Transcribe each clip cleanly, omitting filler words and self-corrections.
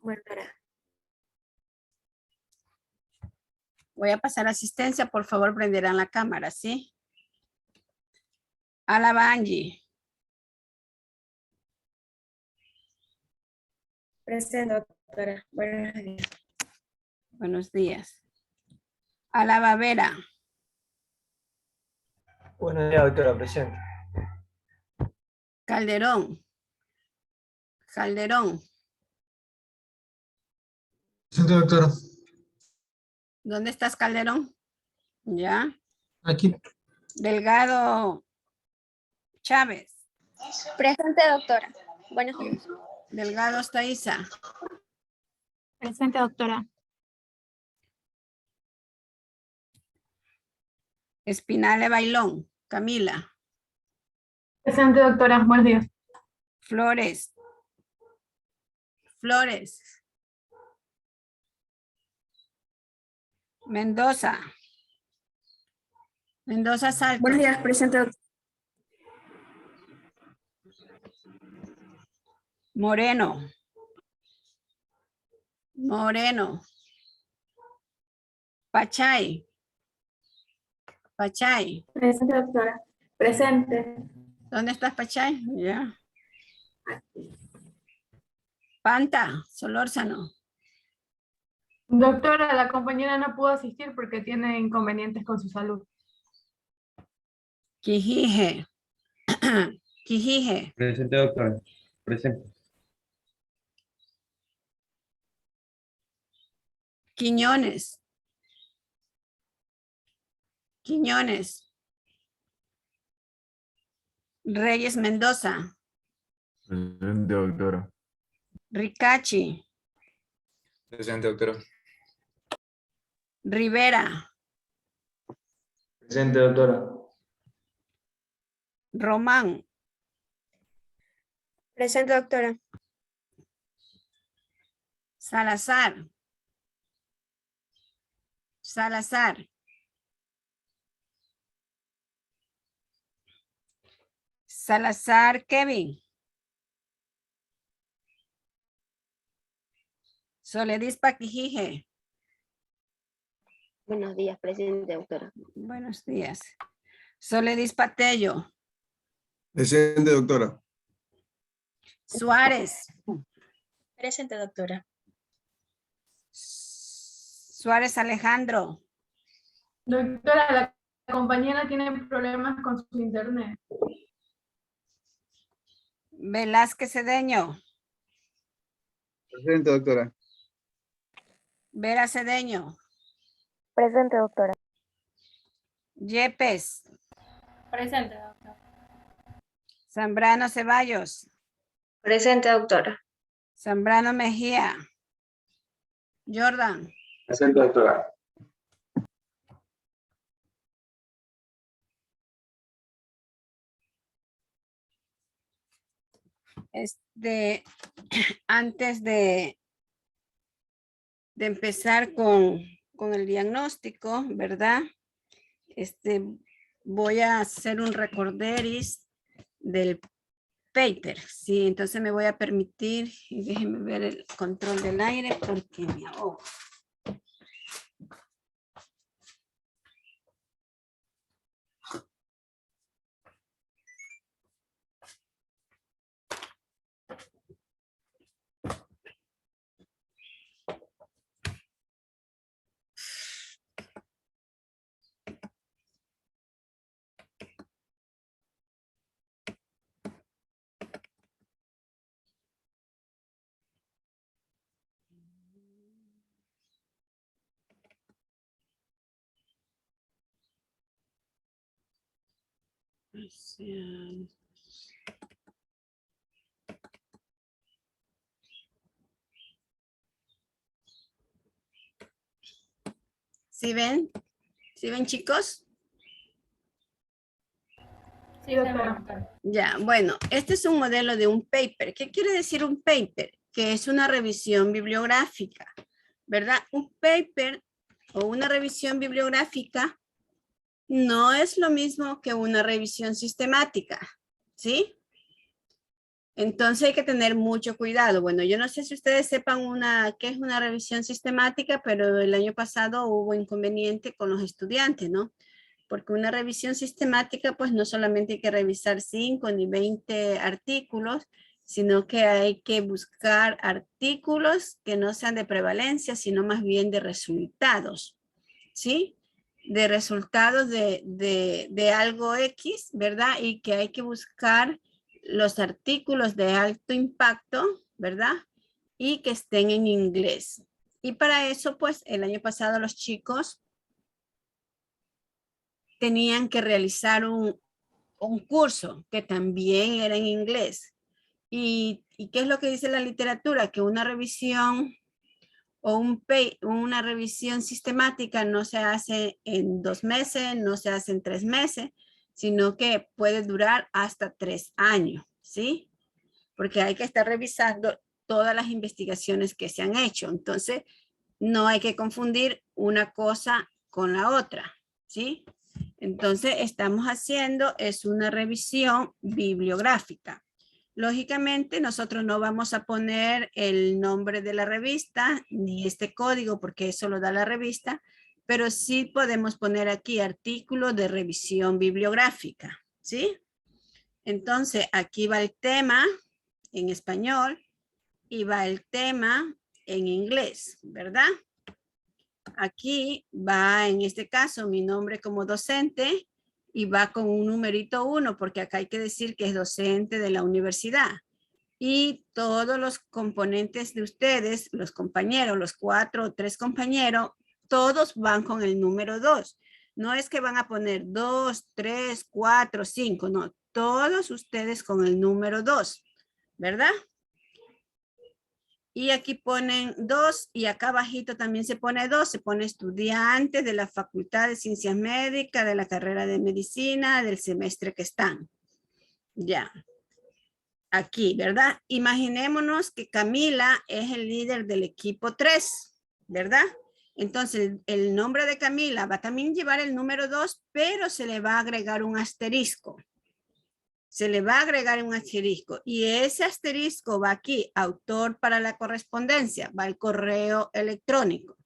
Guardara. Voy a pasar asistencia, por favor, prenderán la cámara, ¿sí? Alaba Angie. Presente, doctora. Buenos días. Buenos días. Alaba Vera. Buenos días, doctora, presente. Calderón. Calderón. Presente, doctora. ¿Dónde estás, Calderón? Ya. Aquí. Delgado Chávez. Presente, doctora. Buenos días. Delgado Staiza. Presente, doctora. Espinale Bailón. Camila. Presente, doctora. Buenos días. Flores. Flores. Mendoza. Mendoza Salto. Buenos días, presente, doctora. Moreno. Moreno. Pachay. Pachay. Presente, doctora. Presente. ¿Dónde estás, Pachay? Ya. Panta, Solórzano. Doctora, la compañera no pudo asistir porque tiene inconvenientes con su salud. Quijije. Quijije. Presente, doctora. Presente. Quiñones. Quiñones. Reyes Mendoza. Presente, doctora. Ricachi. Presente, doctora. Rivera. Presente, doctora. Román. Presente, doctora. Salazar. Salazar. Salazar Kevin. Soledis Paquijije. Buenos días, presente, doctora. Buenos días. Soledis Patello. Presente, doctora. Suárez. Presente, doctora. Suárez Alejandro. Doctora, la compañera tiene problemas con su internet. Velázquez Cedeño. Presente, doctora. Vera Cedeño. Presente, doctora. Yepes. Presente, doctora. Zambrano Ceballos. Presente, doctora. Zambrano Mejía. Jordan. Presente, doctora. Antes de empezar con el diagnóstico, ¿verdad? Voy a hacer un recorderis del paper, sí, entonces me voy a permitir, y déjenme ver el control del aire porque me ahogo. ¿Sí ven? ¿Sí ven, chicos? Sí, doctora. Ya, bueno, este es un modelo de un paper. ¿Qué quiere decir un paper? Que es una revisión bibliográfica, ¿verdad? Un paper o una revisión bibliográfica no es lo mismo que una revisión sistemática, ¿sí? Entonces hay que tener mucho cuidado. Bueno, yo no sé si ustedes sepan qué es una revisión sistemática, pero el año pasado hubo inconveniente con los estudiantes, ¿no? Porque una revisión sistemática, pues no solamente hay que revisar 5 ni 20 artículos, sino que hay que buscar artículos que no sean de prevalencia, sino más bien de resultados, ¿sí? De resultados de algo X, ¿verdad? Y que hay que buscar los artículos de alto impacto, ¿verdad? Y que estén en inglés. Y para eso, pues, el año pasado los chicos tenían que realizar un curso que también era en inglés. ¿Y qué es lo que dice la literatura? Que una revisión o una revisión sistemática no se hace en 2 meses, no se hace en 3 meses, sino que puede durar hasta 3 años, ¿sí? Porque hay que estar revisando todas las investigaciones que se han hecho. Entonces, no hay que confundir una cosa con la otra, ¿sí? Entonces, estamos haciendo es una revisión bibliográfica. Lógicamente, nosotros no vamos a poner el nombre de la revista ni este código porque eso lo da la revista, pero sí podemos poner aquí artículo de revisión bibliográfica, ¿sí? Entonces, aquí va el tema en español y va el tema en inglés, ¿verdad? Aquí va, en este caso, mi nombre como docente y va con un numerito 1 porque acá hay que decir que es docente de la universidad. Y todos los componentes de ustedes, los compañeros, los 4 o 3 compañeros, todos van con el número 2. No es que van a poner 2, 3, 4, 5, no. Todos ustedes con el número 2, ¿verdad? Y aquí ponen 2 y acá abajito también se pone 2. Se pone estudiantes de la Facultad de Ciencias Médicas, de la carrera de Medicina, del semestre que están. Ya. Aquí, ¿verdad? Imaginémonos que Camila es el líder del equipo 3, ¿verdad? Entonces, el nombre de Camila va a también llevar el número 2, pero se le va a agregar un asterisco. Se le va a agregar un asterisco y ese asterisco va aquí, autor para la correspondencia, va el correo electrónico.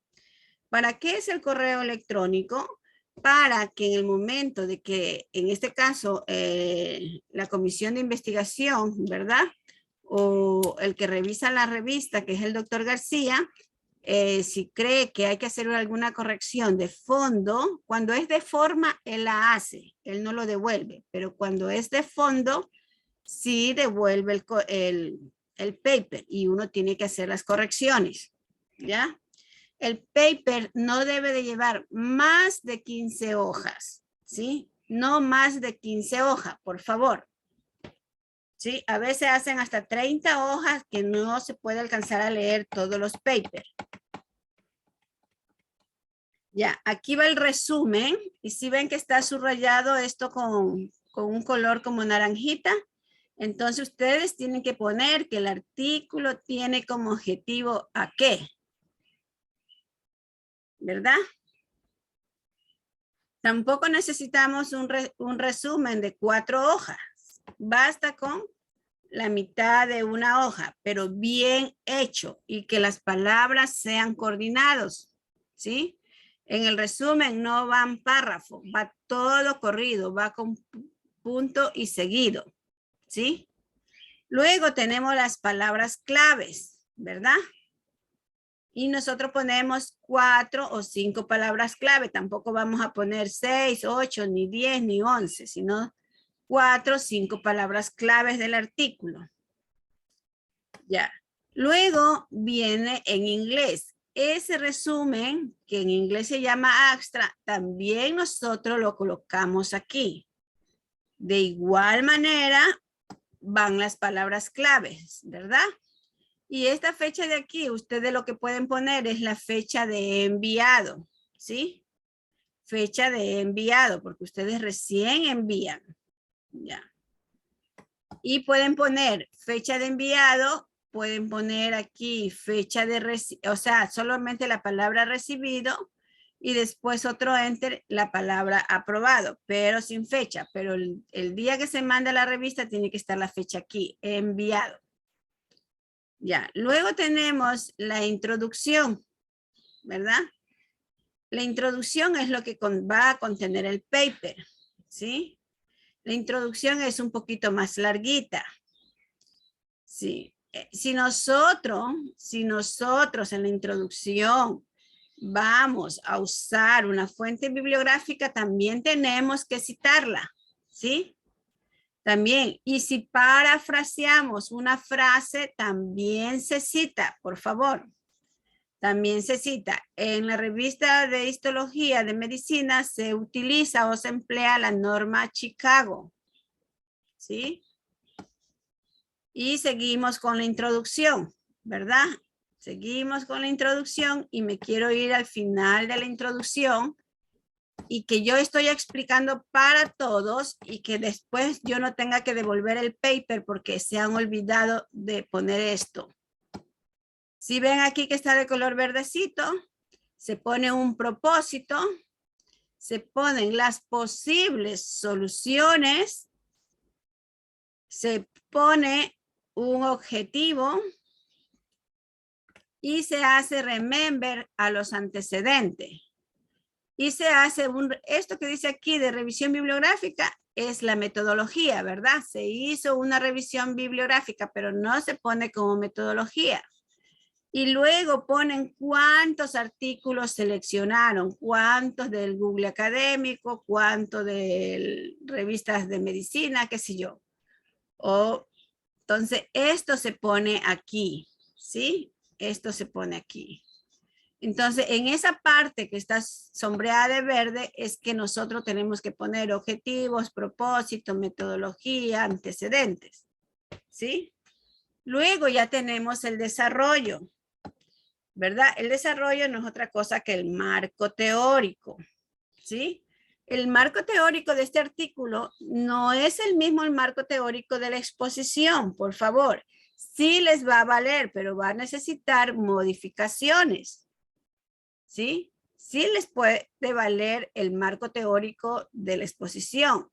¿Para qué es el correo electrónico? Para que en el momento de que, en este caso, la comisión de investigación, ¿verdad? O el que revisa la revista, que es el doctor García, si cree que hay que hacer alguna corrección de fondo, cuando es de forma, él la hace, él no lo devuelve, pero cuando es de fondo, sí devuelve el paper y uno tiene que hacer las correcciones, ¿ya? El paper no debe de llevar más de 15 hojas, ¿sí? No más de 15 hojas, por favor. ¿Sí? A veces hacen hasta 30 hojas que no se puede alcanzar a leer todos los papers. Ya, aquí va el resumen y si ven que está subrayado esto con un color como naranjita, entonces ustedes tienen que poner que el artículo tiene como objetivo ¿a qué? ¿Verdad? Tampoco necesitamos un resumen de 4 hojas. Basta con la mitad de una hoja, pero bien hecho y que las palabras sean coordinados, ¿sí? En el resumen no van párrafos, va todo corrido, va con punto y seguido, ¿sí? Luego tenemos las palabras claves, ¿verdad? Y nosotros ponemos 4 o 5 palabras clave. Tampoco vamos a poner 6, 8, ni 10, ni 11, sino 4 o 5 palabras claves del artículo. Ya. Luego viene en inglés. Ese resumen, que en inglés se llama extra, también nosotros lo colocamos aquí. De igual manera van las palabras claves, ¿verdad? Y esta fecha de aquí, ustedes lo que pueden poner es la fecha de enviado, ¿sí? Fecha de enviado, porque ustedes recién envían. Ya. Y pueden poner fecha de enviado, pueden poner aquí fecha de, o sea, solamente la palabra recibido, y después otro enter, la palabra aprobado, pero sin fecha. Pero el día que se manda la revista tiene que estar la fecha aquí, enviado. Ya, luego tenemos la introducción, ¿verdad? La introducción es lo que va a contener el paper, ¿sí? La introducción es un poquito más larguita. Sí. Si nosotros en la introducción vamos a usar una fuente bibliográfica, también tenemos que citarla, ¿sí? También, y si parafraseamos una frase, también se cita, por favor. También se cita. En la revista de histología de medicina se utiliza o se emplea la norma Chicago, ¿sí? Y seguimos con la introducción, ¿verdad? Seguimos con la introducción y me quiero ir al final de la introducción y que yo estoy explicando para todos y que después yo no tenga que devolver el paper porque se han olvidado de poner esto. Si ven aquí que está de color verdecito, se pone un propósito, se ponen las posibles soluciones, se pone un objetivo y se hace remember a los antecedentes. Y se hace esto que dice aquí de revisión bibliográfica es la metodología, ¿verdad? Se hizo una revisión bibliográfica, pero no se pone como metodología. Y luego ponen cuántos artículos seleccionaron, cuántos del Google académico, cuántos de revistas de medicina, qué sé yo. Entonces, esto se pone aquí, ¿sí? Esto se pone aquí. Entonces, en esa parte que está sombreada de verde es que nosotros tenemos que poner objetivos, propósitos, metodología, antecedentes, ¿sí? Luego ya tenemos el desarrollo, ¿verdad? El desarrollo no es otra cosa que el marco teórico, ¿sí? El marco teórico de este artículo no es el mismo el marco teórico de la exposición, por favor. Sí les va a valer, pero va a necesitar modificaciones, ¿sí? Sí les puede valer el marco teórico de la exposición.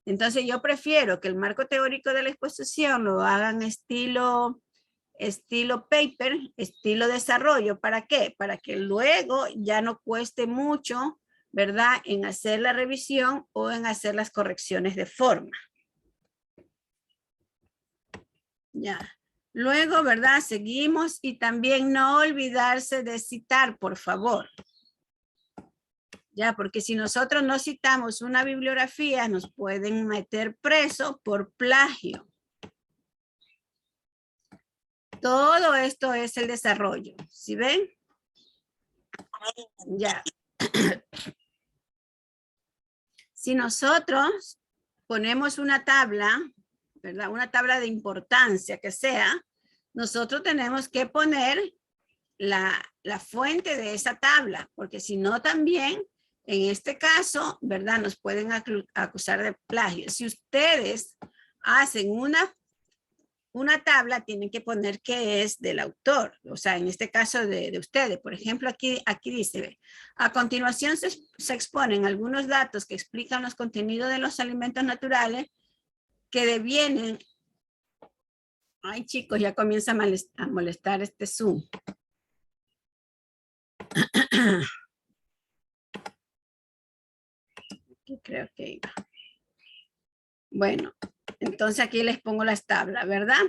Entonces yo prefiero que el marco teórico de la exposición lo hagan estilo paper, estilo desarrollo. ¿Para qué? Para que luego ya no cueste mucho, ¿verdad? En hacer la revisión o en hacer las correcciones de forma. Ya. Luego, ¿verdad? Seguimos y también no olvidarse de citar, por favor. Ya, porque si nosotros no citamos una bibliografía, nos pueden meter preso por plagio. Todo esto es el desarrollo. ¿Sí ven? Ya. Si nosotros ponemos una tabla, ¿verdad? Una tabla de importancia que sea, nosotros tenemos que poner la fuente de esa tabla, porque si no también, en este caso, ¿verdad? Nos pueden acusar de plagio. Si ustedes hacen una tabla, tienen que poner que es del autor, o sea, en este caso de ustedes. Por ejemplo, aquí dice, a continuación se exponen algunos datos que explican los contenidos de los alimentos naturales que devienen. Ay, chicos, ya comienza a molestar este Zoom. Aquí creo que iba. Bueno, entonces aquí les pongo las tablas, ¿verdad?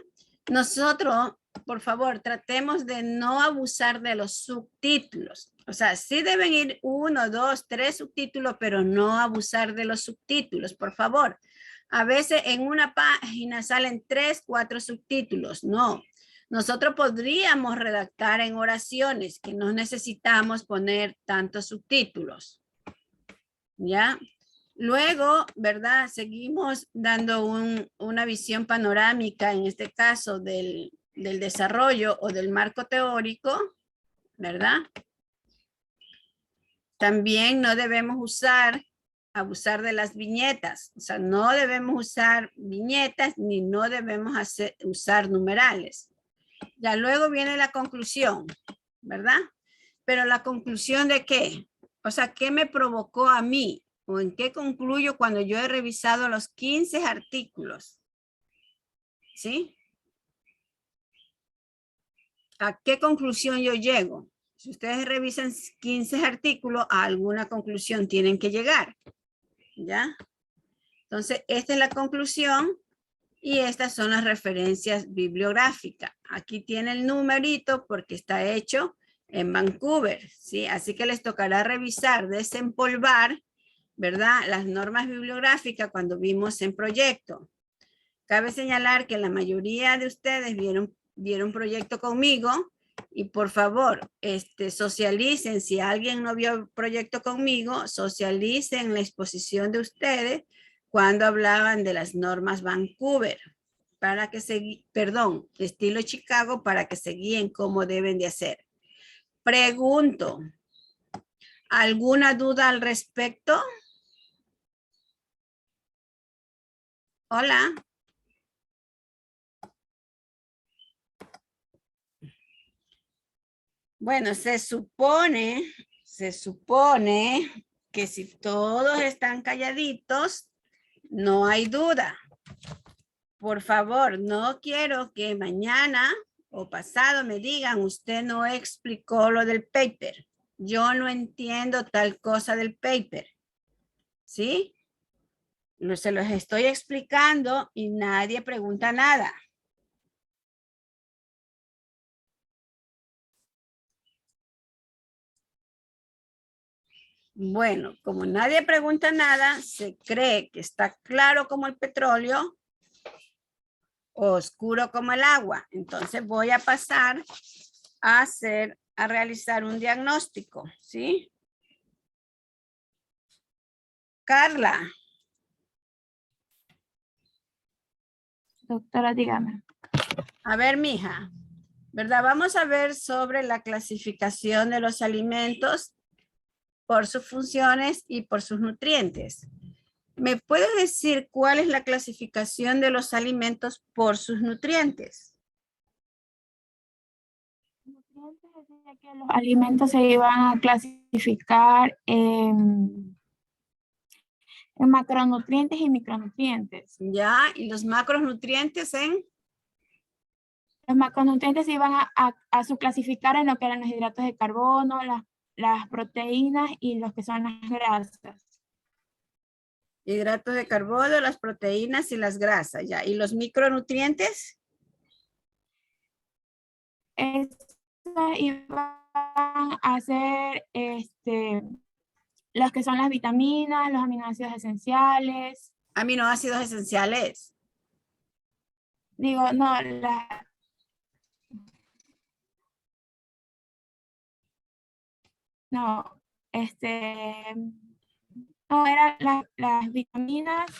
Nosotros, por favor, tratemos de no abusar de los subtítulos. O sea, sí deben ir 1, 2, 3 subtítulos, pero no abusar de los subtítulos, por favor. A veces en una página salen 3, 4 subtítulos. No, nosotros podríamos redactar en oraciones que no necesitamos poner tantos subtítulos. ¿Ya? Luego, ¿verdad? Seguimos dando una visión panorámica, en este caso del desarrollo o del marco teórico, ¿verdad? También no debemos abusar de las viñetas. O sea, no debemos usar viñetas ni no debemos usar numerales. Ya luego viene la conclusión, ¿verdad? Pero la conclusión ¿de qué? O sea, ¿qué me provocó a mí? ¿O en qué concluyo cuando yo he revisado los 15 artículos? ¿Sí? ¿A qué conclusión yo llego? Si ustedes revisan 15 artículos, a alguna conclusión tienen que llegar. ¿Ya? Entonces, esta es la conclusión y estas son las referencias bibliográficas. Aquí tiene el numerito porque está hecho en Vancouver, ¿sí? Así que les tocará revisar, desempolvar, ¿verdad? Las normas bibliográficas cuando vimos en proyecto. Cabe señalar que la mayoría de ustedes vieron proyecto conmigo y por favor, socialicen. Si alguien no vio el proyecto conmigo, socialicen la exposición de ustedes cuando hablaban de las normas Vancouver, para que estilo Chicago, para que se guíen cómo deben de hacer. Pregunto, ¿alguna duda al respecto? Hola. Bueno, se supone que si todos están calladitos, no hay duda. Por favor, no quiero que mañana o pasado me digan, usted no explicó lo del paper. Yo no entiendo tal cosa del paper. ¿Sí? Se los estoy explicando y nadie pregunta nada. Bueno, como nadie pregunta nada, se cree que está claro como el petróleo, oscuro como el agua. Entonces voy a pasar a realizar un diagnóstico, ¿sí? Carla. Doctora, dígame. A ver, mija, ¿verdad? Vamos a ver sobre la clasificación de los alimentos por sus funciones y por sus nutrientes. ¿Me puedes decir cuál es la clasificación de los alimentos por sus nutrientes? Nutrientes decía que los alimentos se iban a clasificar en macronutrientes y micronutrientes. Ya, y los macronutrientes en... Los macronutrientes se iban a subclasificar en lo que eran los hidratos de carbono, las proteínas y los que son las grasas. Hidratos de carbono, las proteínas y las grasas, ya. ¿Y los micronutrientes? Estos iban a ser los que son las vitaminas, los aminoácidos esenciales. Aminoácidos esenciales. Digo, no, eran las vitaminas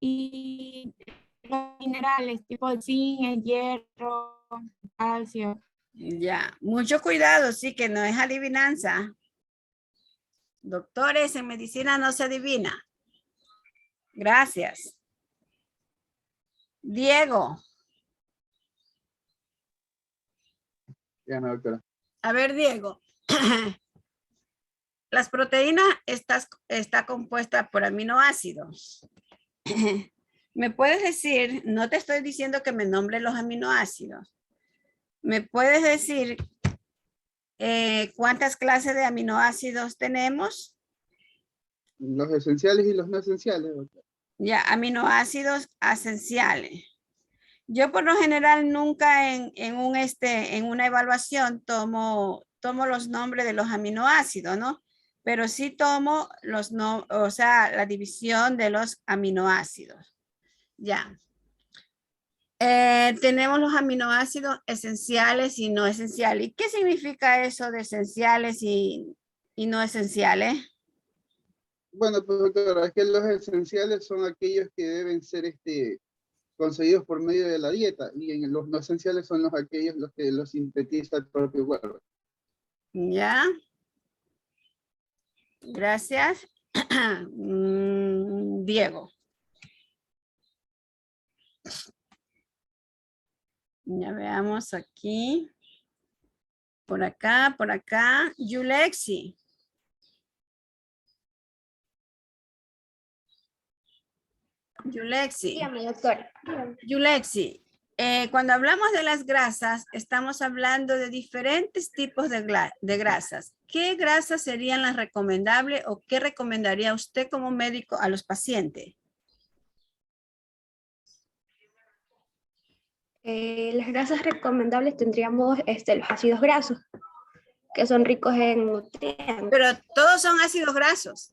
y los minerales, tipo el zinc, el hierro, el calcio. Ya, mucho cuidado, sí, que no es adivinanza. Doctores, en medicina no se adivina. Gracias. Diego. Dígame, doctora. A ver, Diego. Las proteínas está compuesta por aminoácidos. ¿Me puedes decir, no te estoy diciendo que me nombre los aminoácidos, ¿me puedes decir cuántas clases de aminoácidos tenemos? Los esenciales y los no esenciales, doctor. Ya, aminoácidos esenciales. Yo por lo general nunca en una evaluación tomo los nombres de los aminoácidos, ¿no? Pero sí tomo la división de los aminoácidos. Ya. Tenemos los aminoácidos esenciales y no esenciales. ¿Y qué significa eso de esenciales y no esenciales? Bueno, pues doctora, es que los esenciales son aquellos que deben ser conseguidos por medio de la dieta, y los no esenciales son aquellos que los sintetiza el propio cuerpo. Ya. Gracias. Diego. Ya veamos aquí. Por acá, por acá. Yulexi. Yulexi. Dígame, doctora. Yulexi, cuando hablamos de las grasas, estamos hablando de diferentes tipos de grasas. ¿Qué grasas serían las recomendables o qué recomendaría usted como médico a los pacientes? Las grasas recomendables tendríamos los ácidos grasos, que son ricos en nutrientes. Pero todos son ácidos grasos.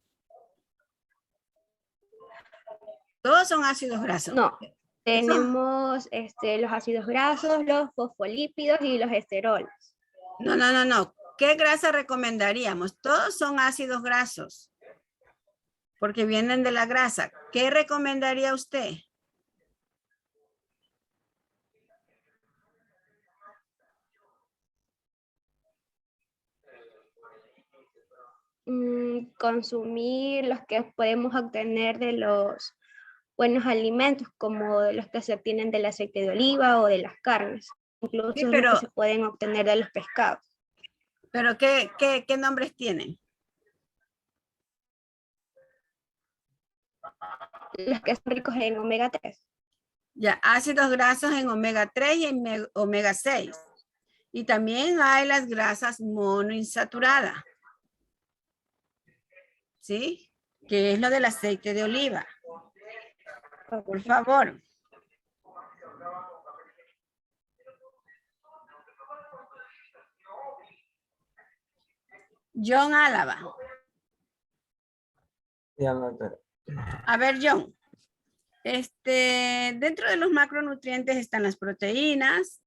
Todos son ácidos grasos. No, tenemos los ácidos grasos, los fosfolípidos y los esteroles. No. ¿Qué grasa recomendaríamos? Todos son ácidos grasos. Porque vienen de la grasa. ¿Qué recomendaría usted? Consumir los que podemos obtener de los buenos alimentos, como de los que se obtienen del aceite de oliva o de las carnes, incluso Sí, los pero- que se pueden obtener de los pescados. ¿Pero qué nombres tienen? Los que son ricos en omega 3. Ya, ácidos grasos en omega 3 y en omega 6. Y también hay las grasas monoinsaturadas. ¿Sí? Que es lo del aceite de oliva. Por favor. John Álava. Dígame, doctora. A ver, John. Dentro de los macronutrientes están las proteínas,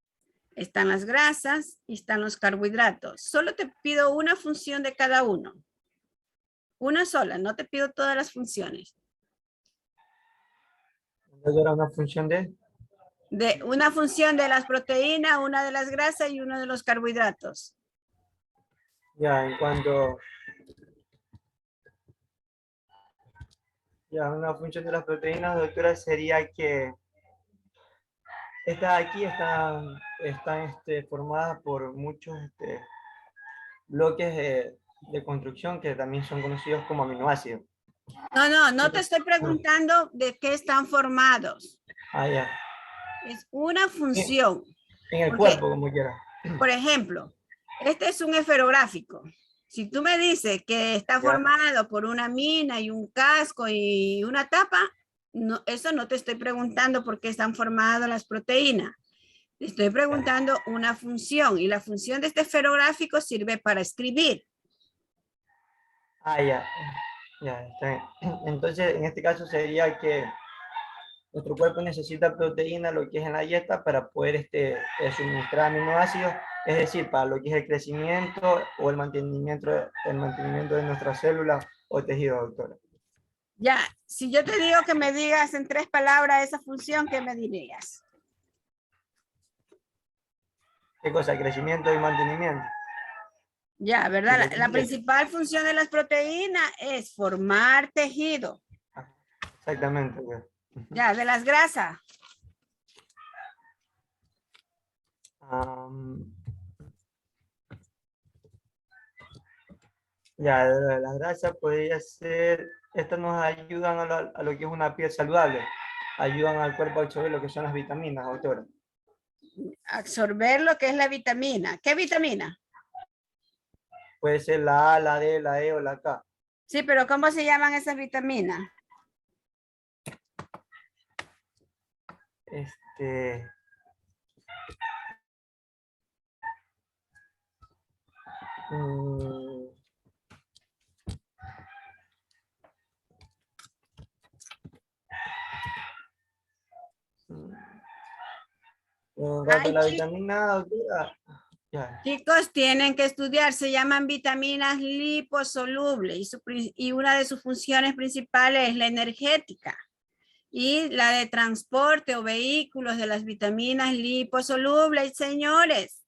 están las grasas y están los carbohidratos. Solo te pido una función de cada uno. Una sola, no te pido todas las funciones. Doctora, una función de... De una función de las proteínas, una de las grasas y uno de los carbohidratos. Ya, en cuanto... Ya, una función de las proteínas, doctora, sería que estas aquí están formadas por muchos bloques de construcción que también son conocidos como aminoácidos. No te estoy preguntando de qué están formados. Ah, ya. Es una función. En el Porque- cuerpo, como quiera. Por ejemplo, este es un esferográfico. Si tú me dices que está Ya. formado por una mina y un casco y una tapa, no, eso no te estoy preguntando por qué están formadas las proteínas. Te estoy preguntando una función y la función de este esferográfico sirve para escribir. Ah, ya. Ya, está bien. Entonces, en este caso sería que nuestro cuerpo necesita proteína, lo que es en la dieta, para poder suministrar aminoácidos, es decir, para lo que es el crecimiento o el mantenimiento de nuestras células o tejidos, doctora. Ya, si yo te digo que me digas en 3 palabras esa función, ¿qué me dirías? ¿Qué cosa? Crecimiento y mantenimiento. Ya, ¿verdad? La Crecimiento. principal función de las proteínas es formar tejido. Exactamente. Doctora. Ya, de las grasas. Ya, de las grasas podría ser, estas nos ayudan a lo que es una piel saludable, ayudan al cuerpo a absorber lo que son las vitaminas, doctora. Absorber lo que es la vitamina. ¿Qué vitamina? Puede ser la A, la D, la E o la K. Sí, pero ¿cómo se llaman esas vitaminas? Rato Ay, la chi- vitamina A, doctora. Ya. Chicos, tienen que estudiar, se llaman vitaminas liposolubles y una de sus funciones principales es la energética y la de transporte o vehículos de las vitaminas liposolubles. Señores,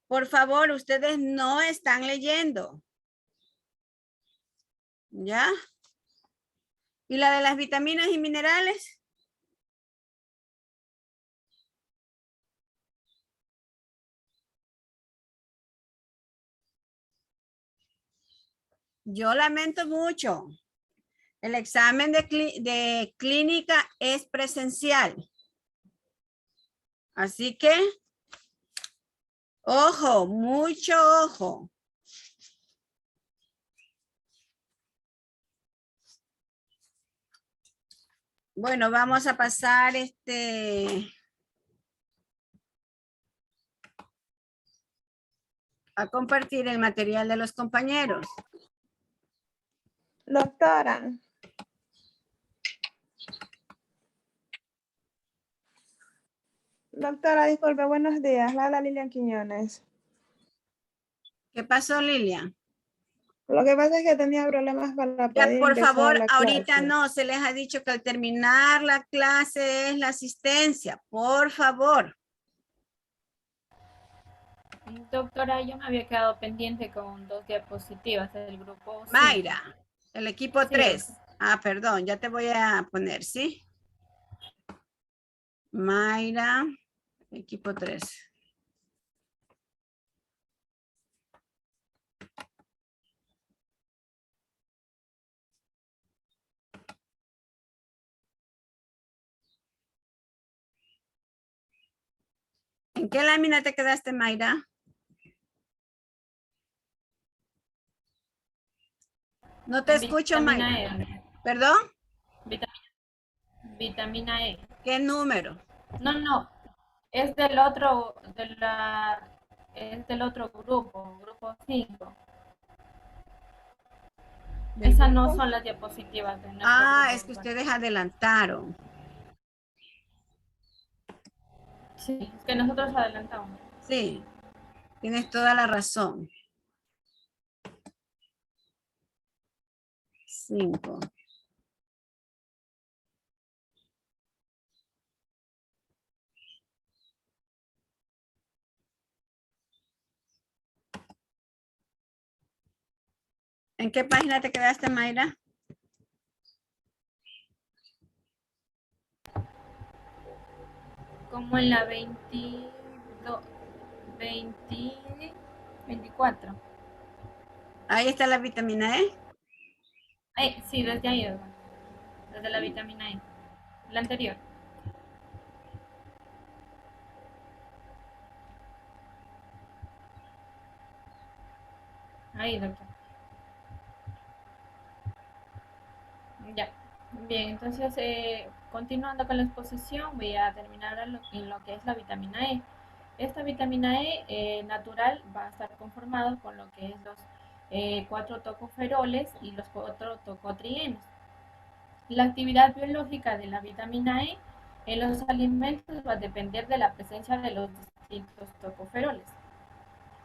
por favor, ustedes no están leyendo. ¿Ya? ¿Y la de las vitaminas y minerales? Yo lamento mucho. El examen de clínica es presencial. Así que, ojo, mucho ojo. Bueno, vamos a pasar a compartir el material de los compañeros. Doctora. Doctora, disculpe, buenos días. La habla Lilian Quiñones. ¿Qué pasó, Lilian? Lo que pasa es que tenía problemas para Ya, poder por ingresar favor, a la ahorita clase. no, se les ha dicho que al terminar la clase es la asistencia. Por favor. Doctora, yo me había quedado pendiente con 2 diapositivas del grupo 5. Mayra, el equipo Sí, 3. doctora. Ah, perdón, ya te voy a poner, ¿sí? Mayra, equipo 3. ¿En qué lámina te quedaste, Mayra? No te escucho, Vitamina Mayra. E. ¿Perdón? Vitamina E. ¿Qué número? No, es del otro, es del otro grupo 5. Esas no son las diapositivas de nuestro Ah, grupo. es que ustedes adelantaron. Sí, es que nosotros adelantamos. Sí, tienes toda la razón. 5. ¿En qué página te quedaste, Mayra? Como en la 24. Ahí está la vitamina E. Sí, desde ahí, desde la vitamina E. La anterior. Ahí, doctor. Ya. Bien, entonces, continuando con la exposición, voy a terminar en lo que es la vitamina E. Esta vitamina E natural va a estar conformado con lo que es los 4 tocoferoles y los 4 tocotrienos. La actividad biológica de la vitamina E en los alimentos va a depender de la presencia de los distintos tocoferoles.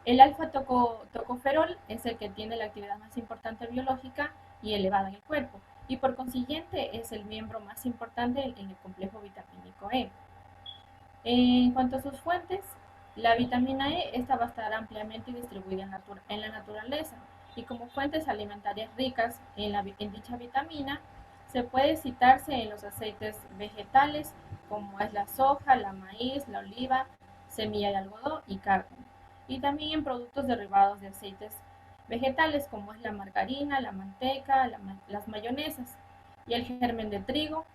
El alfa-tocoferol es el que tiene la actividad más importante biológica y elevada en el cuerpo, y por consiguiente es el miembro más importante en el complejo vitamínico E. En cuanto a sus fuentes, la vitamina E esta va a estar ampliamente distribuida en la naturaleza, y como fuentes alimentarias ricas en dicha vitamina, se puede citarse en los aceites vegetales, como es la soja, la maíz, la oliva, semilla de algodón y cárdenas, y también en productos derivados de aceites vegetales, como es la margarina, la manteca, las mayonesas, y el germen de trigo,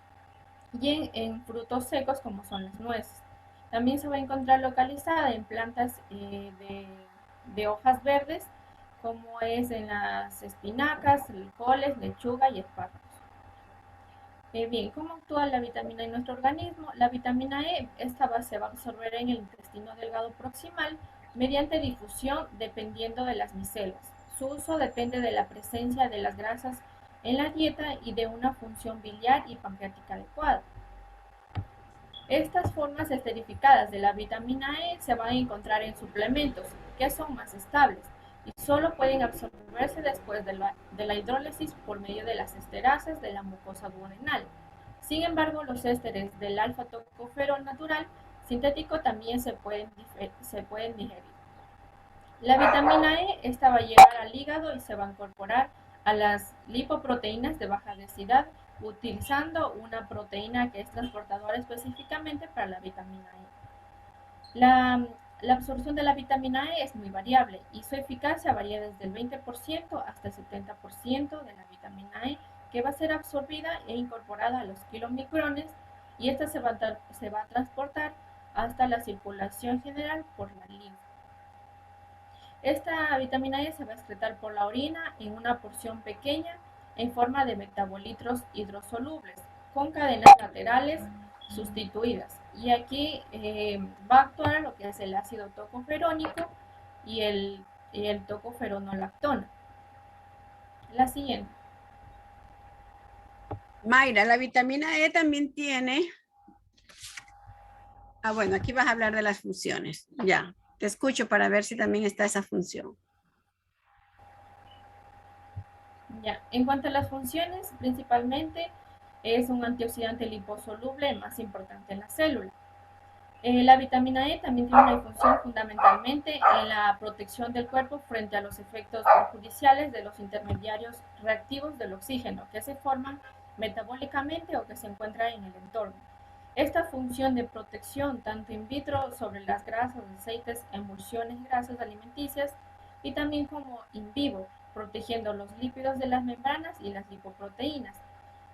y en frutos secos, como son las nueces. También se va a encontrar localizada en plantas de hojas verdes, como es en las espinacas, coles, lechuga y espárragos. Bien, ¿cómo actúa la vitamina en nuestro organismo? La vitamina E se va a absorber en el intestino delgado proximal mediante difusión dependiendo de las micelas. Su uso depende de la presencia de las grasas en la dieta y de una función biliar y pancreática adecuada. Estas formas esterificadas de la vitamina E se van a encontrar en suplementos, que son más estables y solo pueden absorberse después de la hidrólisis por medio de las esterasas de la mucosa duodenal. Sin embargo, los ésteres del alfa-tocoferol natural sintético también se pueden digerir. La vitamina E esta va a llegar al hígado y se va a incorporar a las lipoproteínas de baja densidad, utilizando una proteína que es transportadora específicamente para la vitamina E. La absorción de la vitamina E es muy variable y su eficacia varía desde el 20% hasta el 70% de la vitamina E que va a ser absorbida e incorporada a los kilomicrones y esta se va a transportar hasta la circulación general por la linfa. Esta vitamina E se va a excretar por la orina en una porción pequeña en forma de metabolitos hidrosolubles con cadenas laterales sustituidas. Y aquí va a actuar lo que es el ácido tocoferónico y el tocoferonolactona. La siguiente. Mayra, la vitamina E también tiene... Ah, bueno, aquí vas a hablar de las funciones. Ya, te escucho para ver si también está esa función. Ya, en cuanto a las funciones, principalmente es un antioxidante liposoluble más importante en la célula. La vitamina E también tiene una función fundamentalmente en la protección del cuerpo frente a los efectos perjudiciales de los intermediarios reactivos del oxígeno que se forman metabólicamente o que se encuentran en el entorno. Esta función de protección tanto in vitro sobre las grasas, aceites, emulsiones grasas alimenticias y también como in vivo, protegiendo los lípidos de las membranas y las lipoproteínas.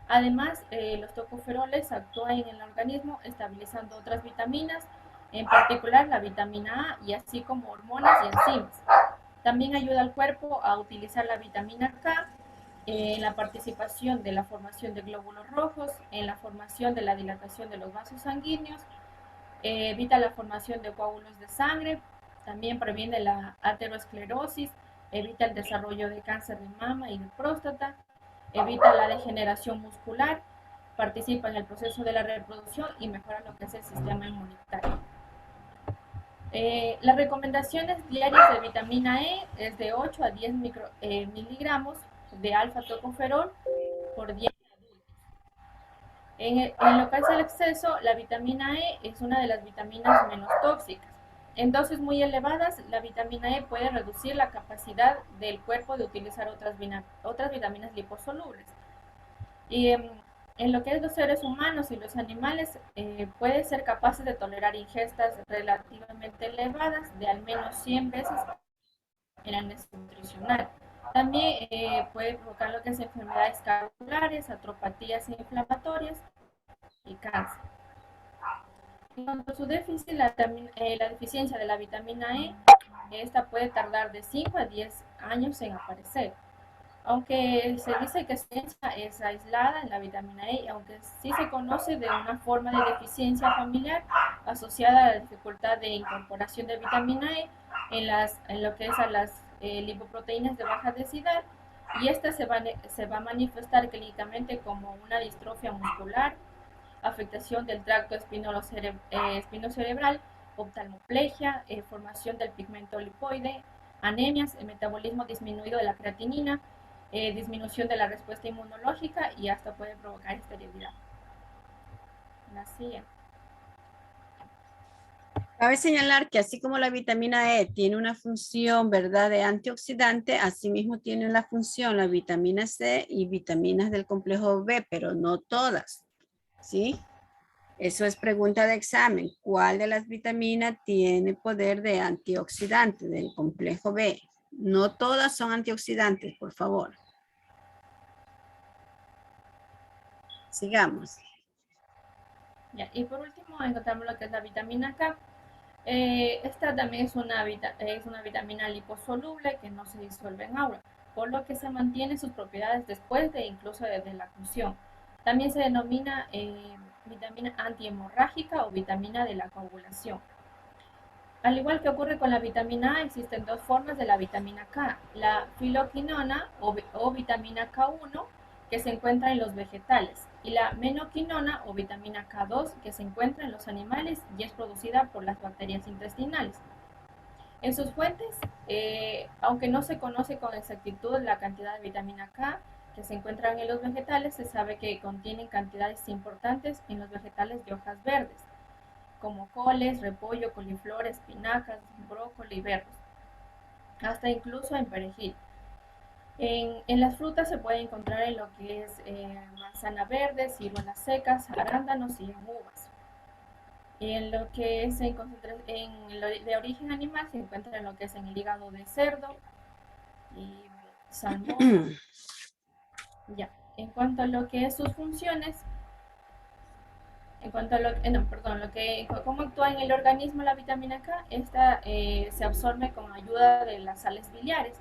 Además, los tocoferoles actúan en el organismo estabilizando otras vitaminas, en particular la vitamina A y así como hormonas y enzimas. También ayuda al cuerpo a utilizar la vitamina K en la participación de la formación de glóbulos rojos, en la formación de la dilatación de los vasos sanguíneos, evita la formación de coágulos de sangre, también previene la aterosclerosis, evita el desarrollo de cáncer de mama y de próstata, evita la degeneración muscular, participa en el proceso de la reproducción y mejora lo que es el sistema inmunitario. Las recomendaciones diarias de vitamina E es de 8 a 10 miligramos de alfa-tocoferol por día en adultos. En lo que es el exceso, la vitamina E es una de las vitaminas menos tóxicas. En dosis muy elevadas, la vitamina E puede reducir la capacidad del cuerpo de utilizar otras vitaminas liposolubles. Y en lo que es los seres humanos y los animales, puede ser capaces de tolerar ingestas relativamente elevadas de al menos 100 veces en la necesidad nutricional. También puede provocar lo que es enfermedades cardiovasculares, atropatías inflamatorias y cáncer. En cuanto a su déficit, la deficiencia de la vitamina E, esta puede tardar de 5 a 10 años en aparecer. Aunque se dice que ciencia es aislada en la vitamina E, aunque sí se conoce de una forma de deficiencia familiar asociada a la dificultad de incorporación de vitamina E en lo que es a las lipoproteínas de baja densidad, y esta se va a manifestar clínicamente como una distrofia muscular, afectación del tracto espinocerebral, oftalmoplegia, formación del pigmento lipoide, anemias, metabolismo disminuido de la creatinina, disminución de la respuesta inmunológica y hasta puede provocar esterilidad. La siguiente. Cabe señalar que así como la vitamina E tiene una función, ¿verdad?, de antioxidante, asimismo tiene la función la vitamina C y vitaminas del complejo B, pero no todas, ¿sí? Eso es pregunta de examen. ¿Cuál de las vitaminas tiene poder de antioxidante del complejo B? No todas son antioxidantes, por favor. Sigamos. Ya, y por último encontramos lo que es la vitamina K. Esta también es una vitamina liposoluble que no se disuelve en agua, por lo que se mantiene sus propiedades después de incluso desde la cocción. También se denomina vitamina antihemorrágica o vitamina de la coagulación. Al igual que ocurre con la vitamina A, existen dos formas de la vitamina K, la filoquinona o vitamina K1, que se encuentra en los vegetales, y la menoquinona o vitamina K2, que se encuentra en los animales y es producida por las bacterias intestinales. En sus fuentes, aunque no se conoce con exactitud la cantidad de vitamina K que se encuentran en los vegetales, se sabe que contienen cantidades importantes en los vegetales de hojas verdes, como coles, repollo, coliflor, espinacas, brócoli y berros, hasta incluso en perejil. En las frutas se puede encontrar en lo que es manzana verde, ciruelas secas, arándanos y en uvas. En lo que es de origen animal se encuentra en lo que es en el hígado de cerdo y salmón. Ya. En cuanto a lo que es sus funciones, en cuanto a cómo actúa en el organismo la vitamina K, esta se absorbe con ayuda de las sales biliares,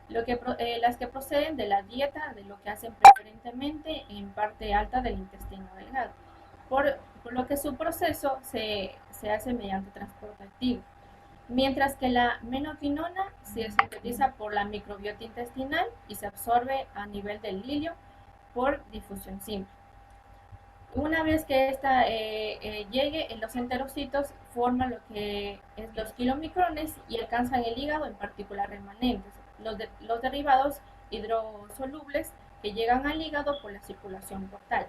las que proceden de la dieta, de lo que hacen preferentemente en parte alta del intestino delgado, por lo que su proceso se hace mediante transporte activo, mientras que la menoquinona se sintetiza por la microbiota intestinal y se absorbe a nivel del hilio por difusión simple. Una vez que esta llegue en los enterocitos, forma lo que es los kilomicrones y alcanzan el hígado, en particular remanentes, los derivados hidrosolubles que llegan al hígado por la circulación portal.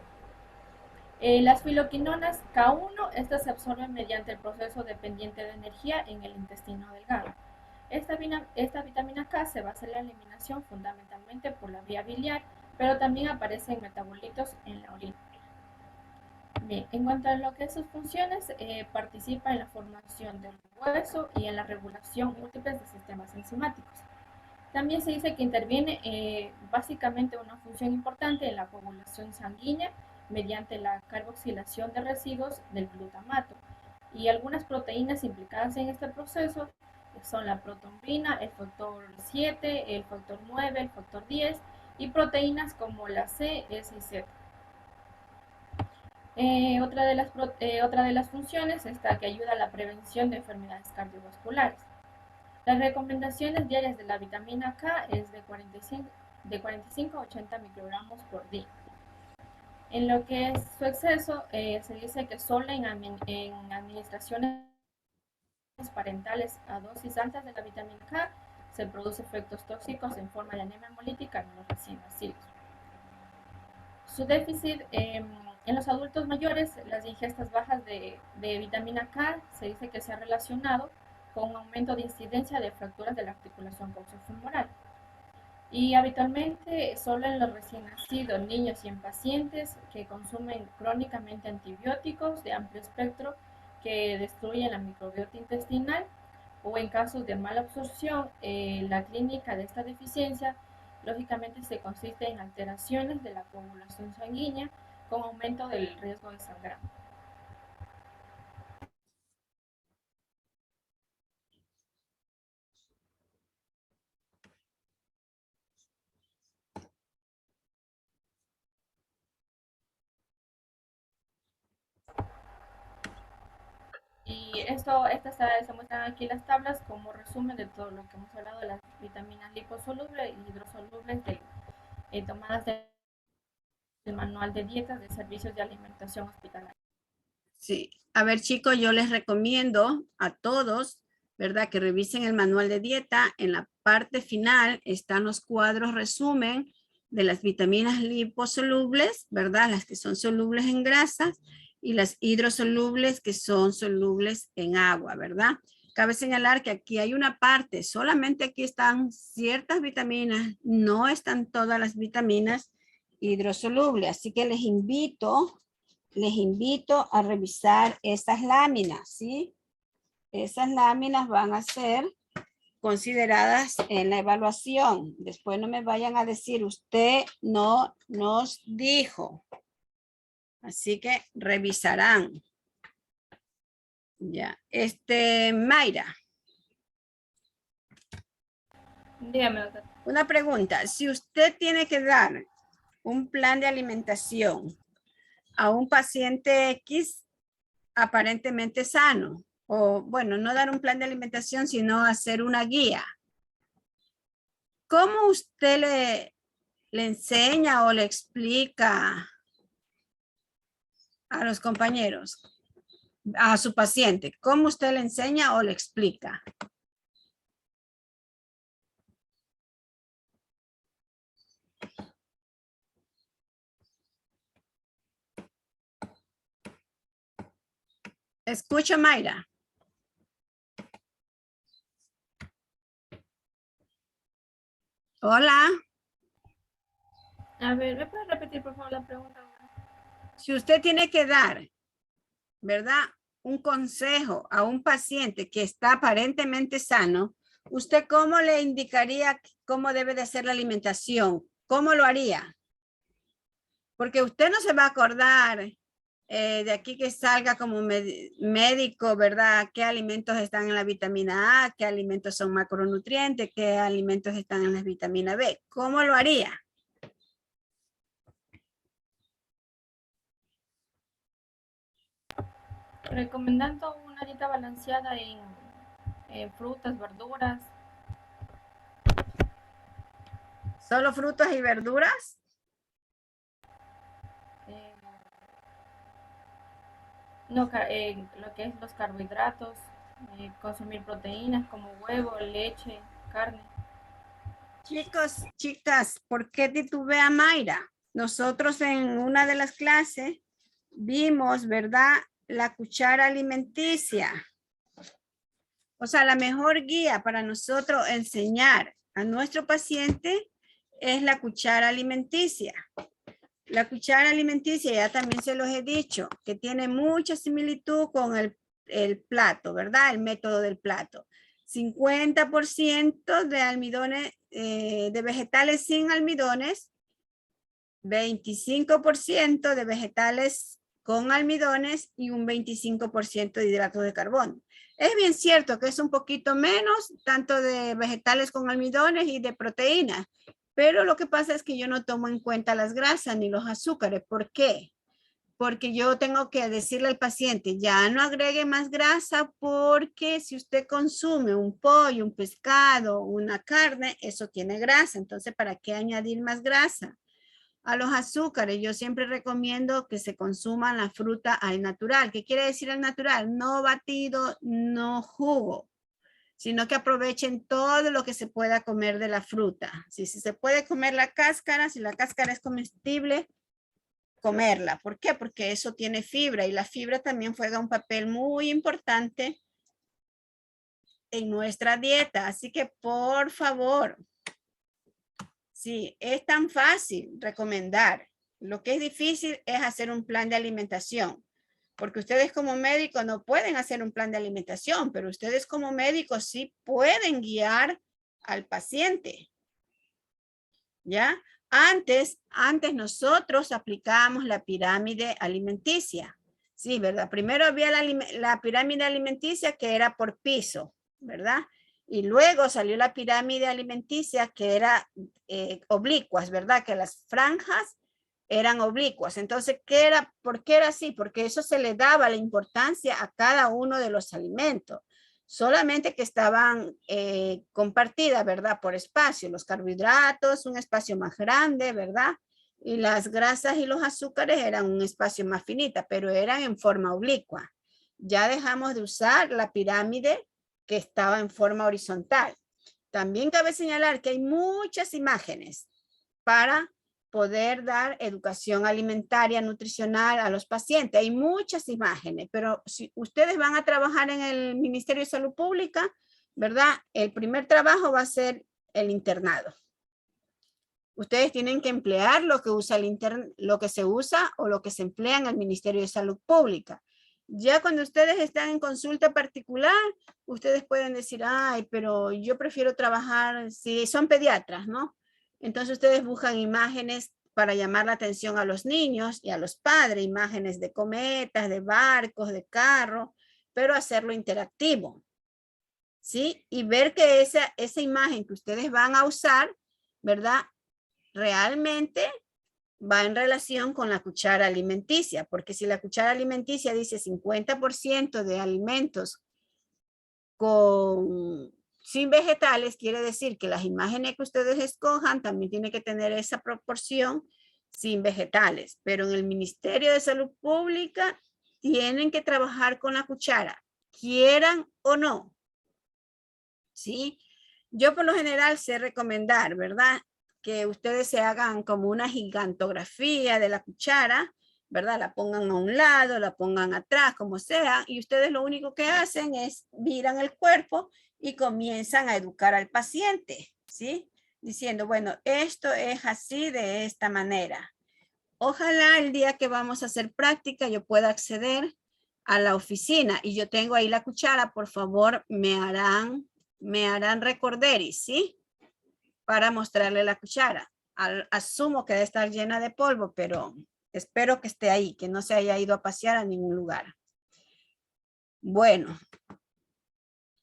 Las filoquinonas K1, estas se absorben mediante el proceso dependiente de energía en el intestino delgado. Esta vitamina K se basa en la eliminación fundamentalmente por la vía biliar, pero también aparece en metabolitos en la orina. Bien, en cuanto a lo que es sus funciones, participa en la formación del hueso y en la regulación múltiples de sistemas enzimáticos. También se dice que interviene básicamente una función importante en la coagulación sanguínea mediante la carboxilación de residuos del glutamato. Y algunas proteínas implicadas en este proceso son la protombina, el factor 7, el factor 9, el factor 10 y proteínas como la C, S y Z. Otra de las funciones está que ayuda a la prevención de enfermedades cardiovasculares. Las recomendaciones diarias de la vitamina K es de 45 a 80 microgramos por día. En lo que es su exceso, se dice que solo en administraciones parentales a dosis altas de la vitamina K se produce efectos tóxicos en forma de anemia hemolítica en los recién nacidos. Su déficit en los adultos mayores, las ingestas bajas de vitamina K se dice que se ha relacionado con un aumento de incidencia de fracturas de la articulación coxofemoral. Y habitualmente solo en los recién nacidos, niños y en pacientes que consumen crónicamente antibióticos de amplio espectro que destruyen la microbiota intestinal, o en casos de mala absorción, la clínica de esta deficiencia lógicamente se consiste en alteraciones de la coagulación sanguínea con aumento del riesgo de sangrar. Y se muestran aquí las tablas como resumen de todo lo que hemos hablado de las vitaminas liposolubles y hidrosolubles tomadas del manual de dietas de servicios de alimentación hospitalaria. Sí, a ver chicos, yo les recomiendo a todos, ¿verdad? Que revisen el manual de dieta. En la parte final están los cuadros resumen de las vitaminas liposolubles, ¿verdad? Las que son solubles en grasas y las hidrosolubles que son solubles en agua, ¿verdad? Cabe señalar que aquí hay una parte, solamente aquí están ciertas vitaminas, no están todas las vitaminas hidrosolubles, así que les invito a revisar esas láminas, ¿sí? Esas láminas van a ser consideradas en la evaluación. Después no me vayan a decir, usted no nos dijo. Así que revisarán. Ya. Mayra. Dígame, doctor. Una pregunta. Si usted tiene que dar un plan de alimentación a un paciente X aparentemente sano, o bueno, no dar un plan de alimentación, sino hacer una guía, ¿cómo usted le enseña o le explica a los compañeros, a su paciente? ¿Cómo usted le enseña o le explica? Escucha, Mayra. Hola. A ver, ¿me puede repetir por favor la pregunta? Si usted tiene que dar, ¿verdad?, un consejo a un paciente que está aparentemente sano, ¿usted cómo le indicaría cómo debe de hacer la alimentación? ¿Cómo lo haría? Porque usted no se va a acordar de aquí que salga como médico, ¿verdad? ¿Qué alimentos están en la vitamina A? ¿Qué alimentos son macronutrientes? ¿Qué alimentos están en la vitamina B? ¿Cómo lo haría? Recomendando una dieta balanceada en frutas, verduras. ¿Solo frutas y verduras? No, lo que es los carbohidratos, consumir proteínas como huevo, leche, carne. Chicos, chicas, ¿por qué titubea Mayra? Nosotros en una de las clases vimos, ¿verdad? La cuchara alimenticia. O sea, la mejor guía para nosotros enseñar a nuestro paciente es la cuchara alimenticia. La cuchara alimenticia, ya también se los he dicho, que tiene mucha similitud con el plato, ¿verdad? El método del plato. 50% de almidones, de vegetales sin almidones, 25% de vegetales con almidones y un 25% de hidratos de carbono. Es bien cierto que es un poquito menos, tanto de vegetales con almidones y de proteínas, pero lo que pasa es que yo no tomo en cuenta las grasas ni los azúcares. ¿Por qué? Porque yo tengo que decirle al paciente, ya no agregue más grasa porque si usted consume un pollo, un pescado, una carne, eso tiene grasa. Entonces, ¿para qué añadir más grasa? A los azúcares, yo siempre recomiendo que se consuman la fruta al natural. ¿Qué quiere decir al natural? No batido, no jugo, sino que aprovechen todo lo que se pueda comer de la fruta. Si se puede comer la cáscara, si la cáscara es comestible, comerla. ¿Por qué? Porque eso tiene fibra y la fibra también juega un papel muy importante en nuestra dieta. Así que por favor, sí, es tan fácil recomendar. Lo que es difícil es hacer un plan de alimentación, porque ustedes como médicos no pueden hacer un plan de alimentación, pero ustedes como médicos sí pueden guiar al paciente. ¿Ya? Antes nosotros aplicábamos la pirámide alimenticia. Sí, ¿verdad? Primero había la pirámide alimenticia que era por piso, ¿verdad? Y luego salió la pirámide alimenticia que era oblicuas, ¿verdad? Que las franjas eran oblicuas. Entonces, ¿por qué era así? Porque eso se le daba la importancia a cada uno de los alimentos. Solamente que estaban compartidas, ¿verdad? Por espacio. Los carbohidratos, un espacio más grande, ¿verdad? Y las grasas y los azúcares eran un espacio más finito, pero eran en forma oblicua. Ya dejamos de usar la pirámide que estaba en forma horizontal. También cabe señalar que hay muchas imágenes para poder dar educación alimentaria, nutricional a los pacientes. Hay muchas imágenes, pero si ustedes van a trabajar en el Ministerio de Salud Pública, ¿verdad? El primer trabajo va a ser el internado. Ustedes tienen que emplear lo que se usa o lo que se emplea en el Ministerio de Salud Pública. Ya cuando ustedes están en consulta particular, ustedes pueden decir, ay, pero yo prefiero trabajar, si son pediatras, ¿no? Entonces ustedes buscan imágenes para llamar la atención a los niños y a los padres, imágenes de cometas, de barcos, de carros, pero hacerlo interactivo, ¿sí? Y ver que esa imagen que ustedes van a usar, ¿verdad? Realmente va en relación con la cuchara alimenticia, porque si la cuchara alimenticia dice 50% de alimentos sin vegetales, quiere decir que las imágenes que ustedes escojan también tienen que tener esa proporción sin vegetales, pero en el Ministerio de Salud Pública tienen que trabajar con la cuchara, quieran o no, ¿sí? Yo por lo general sé recomendar, ¿verdad? Que ustedes se hagan como una gigantografía de la cuchara, ¿verdad? La pongan a un lado, la pongan atrás, como sea, y ustedes lo único que hacen es viran el cuerpo y comienzan a educar al paciente, ¿sí? Diciendo, bueno, esto es así de esta manera. Ojalá el día que vamos a hacer práctica yo pueda acceder a la oficina y yo tengo ahí la cuchara, por favor, me harán recorderis, ¿sí? Para mostrarle la cuchara. Asumo que debe estar llena de polvo, pero espero que esté ahí, que no se haya ido a pasear a ningún lugar. Bueno,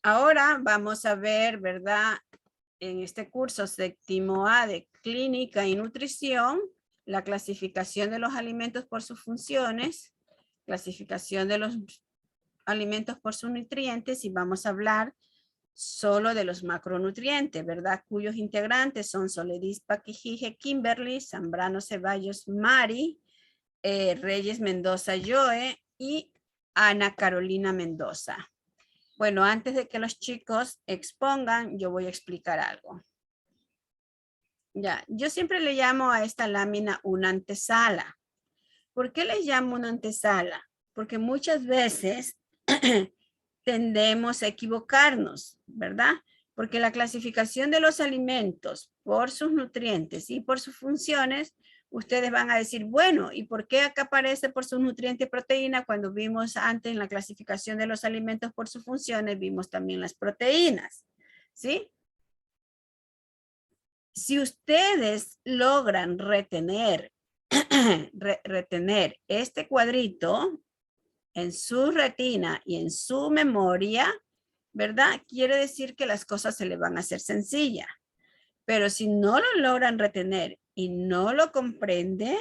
ahora vamos a ver, ¿verdad? En este curso séptimo A de Clínica y Nutrición, la clasificación de los alimentos por sus funciones, clasificación de los alimentos por sus nutrientes, y vamos a hablar solo de los macronutrientes, ¿verdad? Cuyos integrantes son Soledis Paquijije Kimberly, Zambrano Ceballos Mari, Reyes Mendoza Joe y Ana Carolina Mendoza. Bueno, antes de que los chicos expongan, yo voy a explicar algo. Ya, yo siempre le llamo a esta lámina una antesala. ¿Por qué les llamo una antesala? Porque muchas veces tendemos a equivocarnos, ¿verdad? Porque la clasificación de los alimentos por sus nutrientes y por sus funciones, ustedes van a decir, bueno, ¿y por qué acá aparece por sus nutrientes proteína? Cuando vimos antes en la clasificación de los alimentos por sus funciones, vimos también las proteínas, ¿sí? Si ustedes logran retener este cuadrito en su retina y en su memoria, ¿verdad? Quiere decir que las cosas se les van a hacer sencillas. Pero si no lo logran retener y no lo comprende,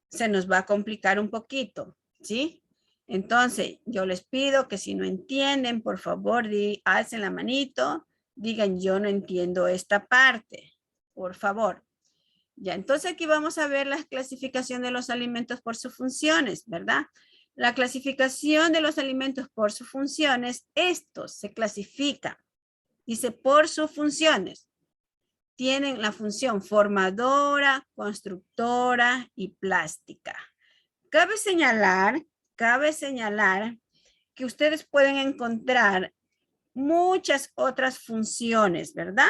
se nos va a complicar un poquito, ¿sí? Entonces, yo les pido que si no entienden, por favor, alcen la manito, digan yo no entiendo esta parte, por favor. Ya, entonces aquí vamos a ver la clasificación de los alimentos por sus funciones, ¿verdad? La clasificación de los alimentos por sus funciones, estos se clasifican, dice por sus funciones. Tienen la función formadora, constructora y plástica. Cabe señalar que ustedes pueden encontrar muchas otras funciones, ¿verdad?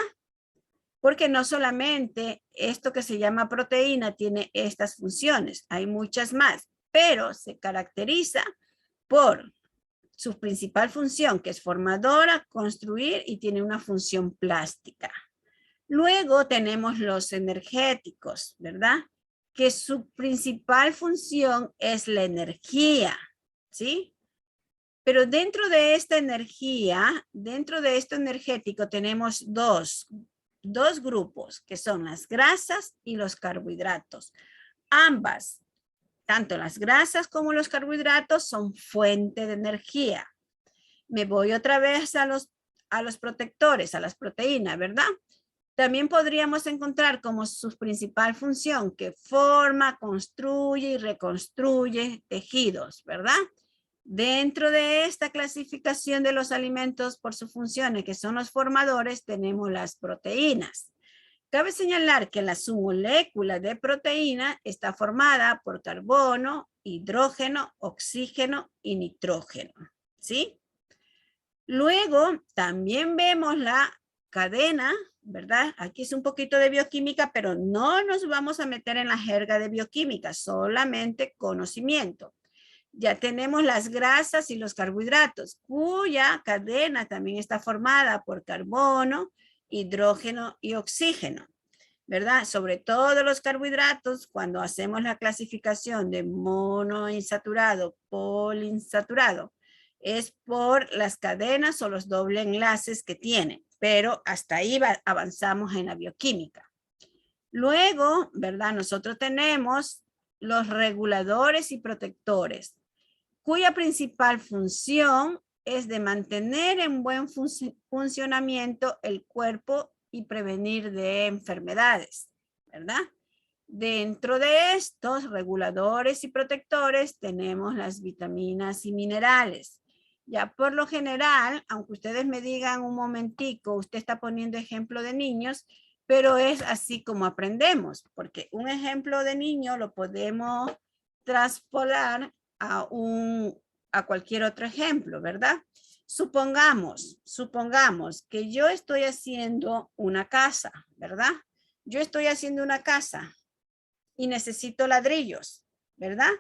Porque no solamente esto que se llama proteína tiene estas funciones, hay muchas más, pero se caracteriza por su principal función, que es formadora, construir y tiene una función plástica. Luego tenemos los energéticos, ¿verdad? Que su principal función es la energía, ¿sí? Pero dentro de esta energía, dentro de esto energético tenemos dos grupos, que son las grasas y los carbohidratos. Ambas, tanto las grasas como los carbohidratos, son fuente de energía. Me voy otra vez a los protectores, a las proteínas, ¿verdad? También podríamos encontrar como su principal función que forma, construye y reconstruye tejidos, ¿verdad? Dentro de esta clasificación de los alimentos por sus funciones, que son los formadores, tenemos las proteínas. Cabe señalar que la submolécula de proteína está formada por carbono, hidrógeno, oxígeno y nitrógeno, ¿sí? Luego también vemos la cadena, ¿verdad? Aquí es un poquito de bioquímica, pero no nos vamos a meter en la jerga de bioquímica, solamente conocimiento. Ya tenemos las grasas y los carbohidratos, cuya cadena también está formada por carbono, hidrógeno y oxígeno, ¿verdad? Sobre todo los carbohidratos, cuando hacemos la clasificación de monoinsaturado, poliinsaturado, es por las cadenas o los doble enlaces que tienen, pero hasta ahí avanzamos en la bioquímica. Luego, ¿verdad? Nosotros tenemos los reguladores y protectores, cuya principal función es de mantener en buen funcionamiento el cuerpo y prevenir de enfermedades, ¿verdad? Dentro de estos reguladores y protectores tenemos las vitaminas y minerales. Ya por lo general, aunque ustedes me digan un momentico, usted está poniendo ejemplo de niños, pero es así como aprendemos, porque un ejemplo de niño lo podemos traspolar a cualquier otro ejemplo, ¿verdad? Supongamos que yo estoy haciendo una casa, ¿verdad? Yo estoy haciendo una casa y necesito ladrillos, ¿verdad?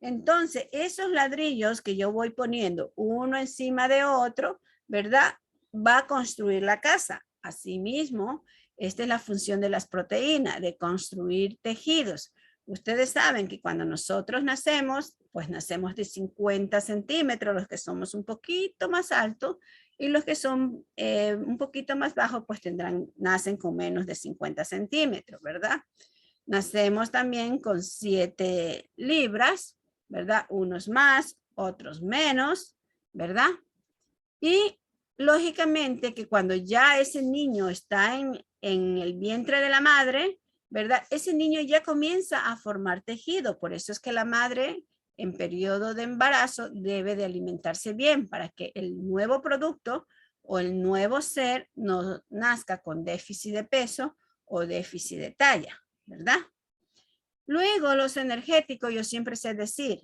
Entonces, esos ladrillos que yo voy poniendo uno encima de otro, ¿verdad? Va a construir la casa. Asimismo, Esta es la función de las proteínas, de construir tejidos. Ustedes saben que cuando nosotros nacemos, pues nacemos de 50 centímetros, los que somos un poquito más altos, y los que son un poquito más bajos, pues nacen con menos de 50 centímetros, ¿verdad? Nacemos también con 7 libras, ¿verdad? Unos más, otros menos, ¿verdad? Y lógicamente que cuando ya ese niño está en el vientre de la madre, ¿verdad? Ese niño ya comienza a formar tejido. Por eso es que la madre en periodo de embarazo debe de alimentarse bien para que el nuevo producto o el nuevo ser no nazca con déficit de peso o déficit de talla, ¿verdad? Luego los energéticos, yo siempre sé decir,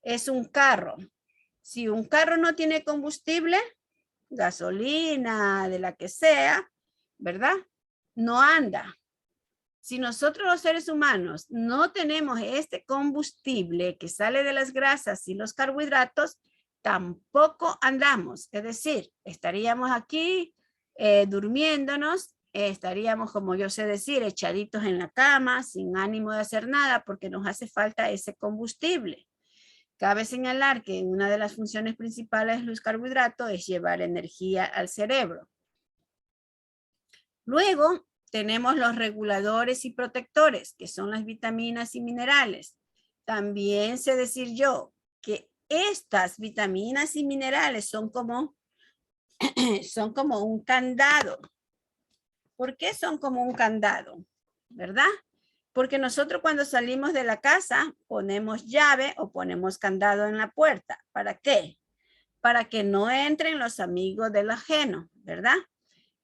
es un carro. Si un carro no tiene combustible, gasolina, de la que sea, ¿verdad? No anda. Si nosotros los seres humanos no tenemos este combustible que sale de las grasas y los carbohidratos, tampoco andamos. Es decir, estaríamos aquí durmiéndonos, estaríamos, como yo sé decir, echaditos en la cama, sin ánimo de hacer nada, porque nos hace falta ese combustible. Cabe señalar que una de las funciones principales de los carbohidratos es llevar energía al cerebro. Luego tenemos los reguladores y protectores, que son las vitaminas y minerales. También sé decir yo que estas vitaminas y minerales son como un candado. ¿Por qué son como un candado? ¿Verdad? Porque nosotros cuando salimos de la casa ponemos llave o ponemos candado en la puerta. ¿Para qué? Para que no entren los amigos del ajeno, ¿verdad?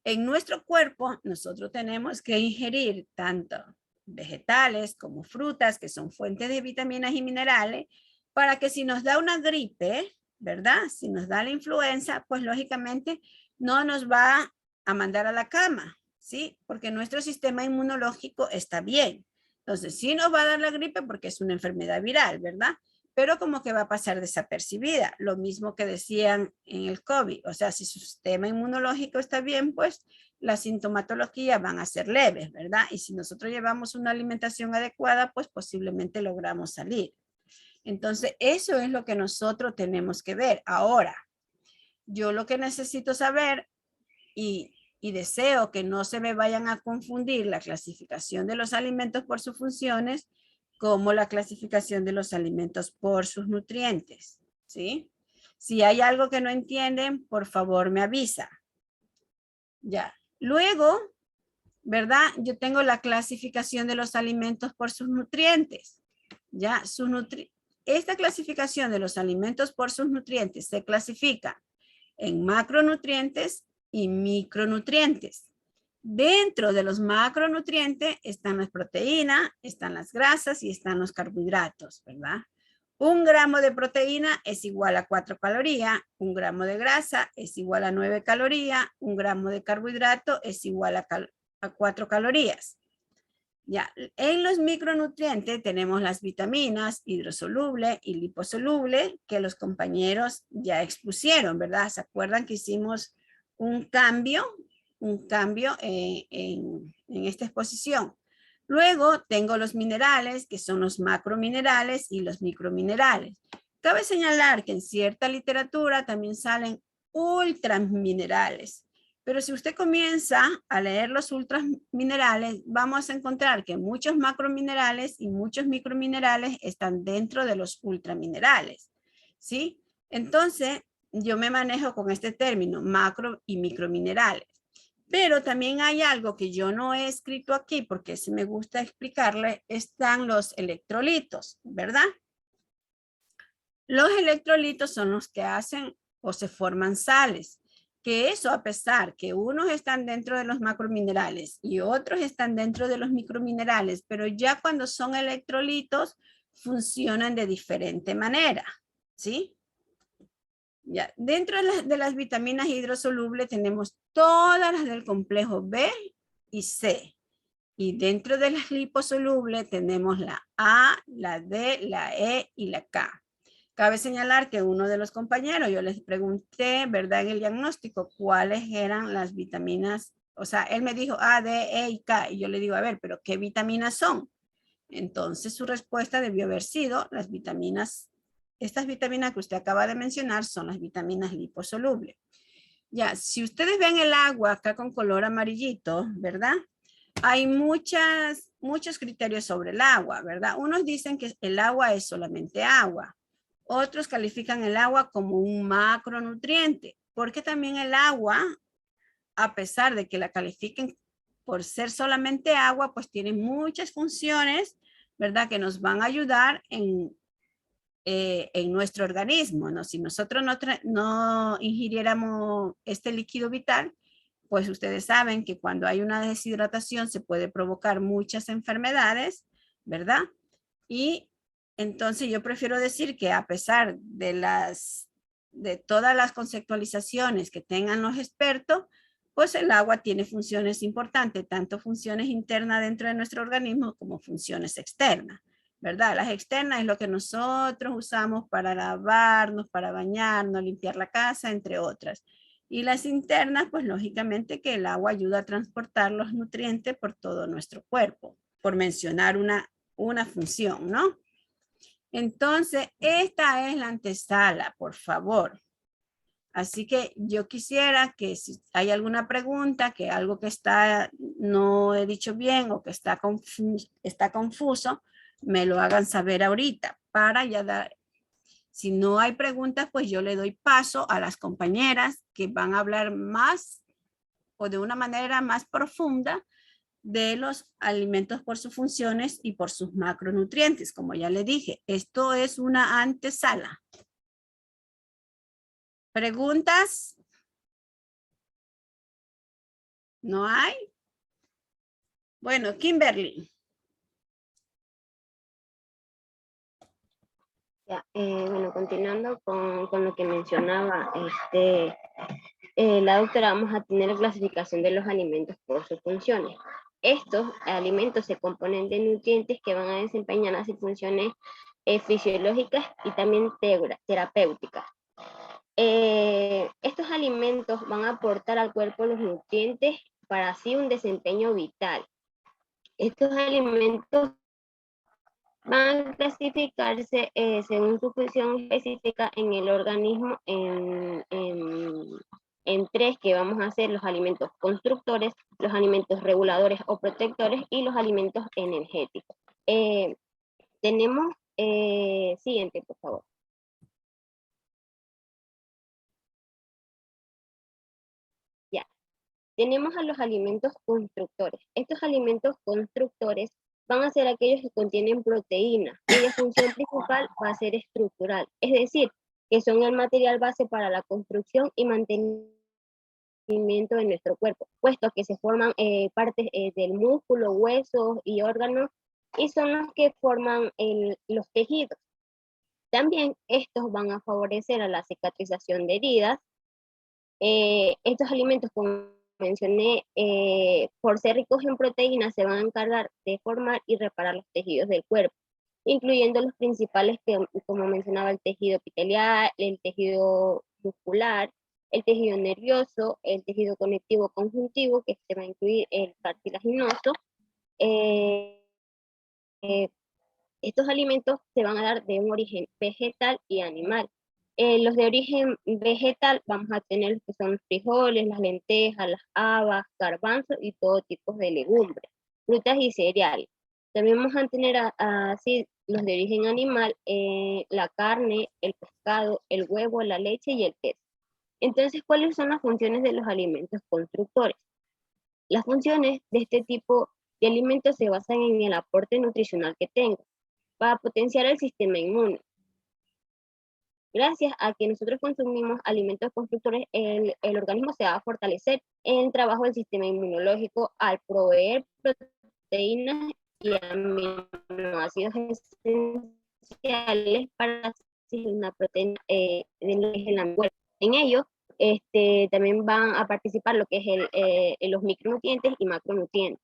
En nuestro cuerpo nosotros tenemos que ingerir tanto vegetales como frutas, que son fuentes de vitaminas y minerales, para que si nos da una gripe, ¿verdad? Si nos da la influenza, pues lógicamente no nos va a mandar a la cama, ¿sí? Porque nuestro sistema inmunológico está bien. Entonces, sí nos va a dar la gripe porque es una enfermedad viral, ¿verdad? Pero como que va a pasar desapercibida. Lo mismo que decían en el COVID. O sea, si su sistema inmunológico está bien, pues la sintomatología van a ser leves, ¿verdad? Y si nosotros llevamos una alimentación adecuada, pues posiblemente logramos salir. Entonces, eso es lo que nosotros tenemos que ver. Ahora, yo lo que necesito saber y deseo que no se me vayan a confundir la clasificación de los alimentos por sus funciones como la clasificación de los alimentos por sus nutrientes, ¿sí? Si hay algo que no entienden, por favor me avisa. Ya. Luego, ¿verdad? Yo tengo la clasificación de los alimentos por sus nutrientes. Ya, esta clasificación de los alimentos por sus nutrientes se clasifica en macronutrientes y micronutrientes. Dentro de los macronutrientes están las proteínas, están las grasas y están los carbohidratos, ¿verdad? 1 gramo de proteína es igual a 4 calorías, 1 gramo de grasa es igual a 9 calorías, 1 gramo de carbohidrato es igual a 4 calorías. Ya, en los micronutrientes tenemos las vitaminas hidrosolubles y liposolubles que los compañeros ya expusieron, ¿verdad? ¿Se acuerdan que hicimos un cambio en esta exposición? Luego tengo los minerales, que son los macrominerales y los microminerales. Cabe señalar que en cierta literatura también salen ultraminerales. Pero si usted comienza a leer los ultraminerales, vamos a encontrar que muchos macrominerales y muchos microminerales están dentro de los ultraminerales, ¿sí? Entonces, yo me manejo con este término, macro y microminerales. Pero también hay algo que yo no he escrito aquí porque si me gusta explicarle, están los electrolitos, ¿verdad? Los electrolitos son los que hacen o se forman sales. Que eso, a pesar que unos están dentro de los macrominerales y otros están dentro de los microminerales, pero ya cuando son electrolitos funcionan de diferente manera, ¿sí? Ya, dentro de las vitaminas hidrosolubles tenemos todas las del complejo B y C. Y dentro de las liposolubles tenemos la A, la D, la E y la K. Cabe señalar que uno de los compañeros, yo les pregunté, ¿verdad? En el diagnóstico, cuáles eran las vitaminas O sea, él me dijo A, D, E y K. Y yo le digo, a ver, pero ¿qué vitaminas son? Entonces su respuesta debió haber sido las vitaminas. Estas vitaminas que usted acaba de mencionar son las vitaminas liposolubles. Ya, si ustedes ven el agua acá con color amarillito, ¿verdad? Hay muchos criterios sobre el agua, ¿verdad? Unos dicen que el agua es solamente agua. Otros califican el agua como un macronutriente, porque también el agua, a pesar de que la califiquen por ser solamente agua, pues tiene muchas funciones, ¿verdad? Que nos van a ayudar en nuestro organismo, ¿no? Si nosotros no ingiriéramos este líquido vital, pues ustedes saben que cuando hay una deshidratación se puede provocar muchas enfermedades, ¿verdad? Y entonces yo prefiero decir que a pesar de todas las conceptualizaciones que tengan los expertos, pues el agua tiene funciones importantes, tanto funciones internas dentro de nuestro organismo como funciones externas, ¿verdad? Las externas es lo que nosotros usamos para lavarnos, para bañarnos, limpiar la casa, entre otras. Y las internas, pues lógicamente que el agua ayuda a transportar los nutrientes por todo nuestro cuerpo, por mencionar una función, ¿no? Entonces, esta es la antesala, por favor. Así que yo quisiera que si hay alguna pregunta, que algo que no he dicho bien o que está confuso, me lo hagan saber ahorita para ya dar. Si no hay preguntas, pues yo le doy paso a las compañeras que van a hablar más o de una manera más profunda de los alimentos por sus funciones y por sus macronutrientes. Como ya le dije, esto es una antesala. ¿Preguntas? ¿No hay? Bueno, Kimberly. Ya, bueno, continuando con lo que mencionaba, la doctora, vamos a tener clasificación de los alimentos por sus funciones. Estos alimentos se componen de nutrientes que van a desempeñar así funciones fisiológicas y también terapéuticas. Estos alimentos van a aportar al cuerpo los nutrientes para así un desempeño vital. Estos alimentos van a clasificarse según su función específica en el organismo en tres, que vamos a hacer los alimentos constructores, los alimentos reguladores o protectores y los alimentos energéticos. Tenemos, siguiente, por favor. Ya, tenemos a los alimentos constructores. Estos alimentos constructores van a ser aquellos que contienen proteínas, cuya función principal va a ser estructural, es decir, que son el material base para la construcción y mantenimiento de nuestro cuerpo, puesto que se forman partes del músculo, huesos y órganos, y son los que forman los tejidos. También estos van a favorecer a la cicatrización de heridas. Estos alimentos, como mencioné, por ser ricos en proteínas, se van a encargar de formar y reparar los tejidos del cuerpo, incluyendo los principales, como mencionaba, el tejido epitelial, el tejido muscular, el tejido nervioso, el tejido conectivo conjuntivo, que se va a incluir el cartilaginoso. Estos alimentos se van a dar de un origen vegetal y animal. Los de origen vegetal vamos a tener los que son los frijoles, las lentejas, las habas, garbanzos y todo tipo de legumbres, frutas y cereales. También vamos a tener así los de origen animal, la carne, el pescado, el huevo, la leche y el queso. Entonces, ¿cuáles son las funciones de los alimentos constructores? Las funciones de este tipo de alimentos se basan en el aporte nutricional que tengan, para potenciar el sistema inmune. Gracias a que nosotros consumimos alimentos constructores, el organismo se va a fortalecer en el trabajo del sistema inmunológico al proveer proteínas y aminoácidos esenciales para una proteína en la cuerpo. En ello, también van a participar lo que es los micronutrientes y macronutrientes.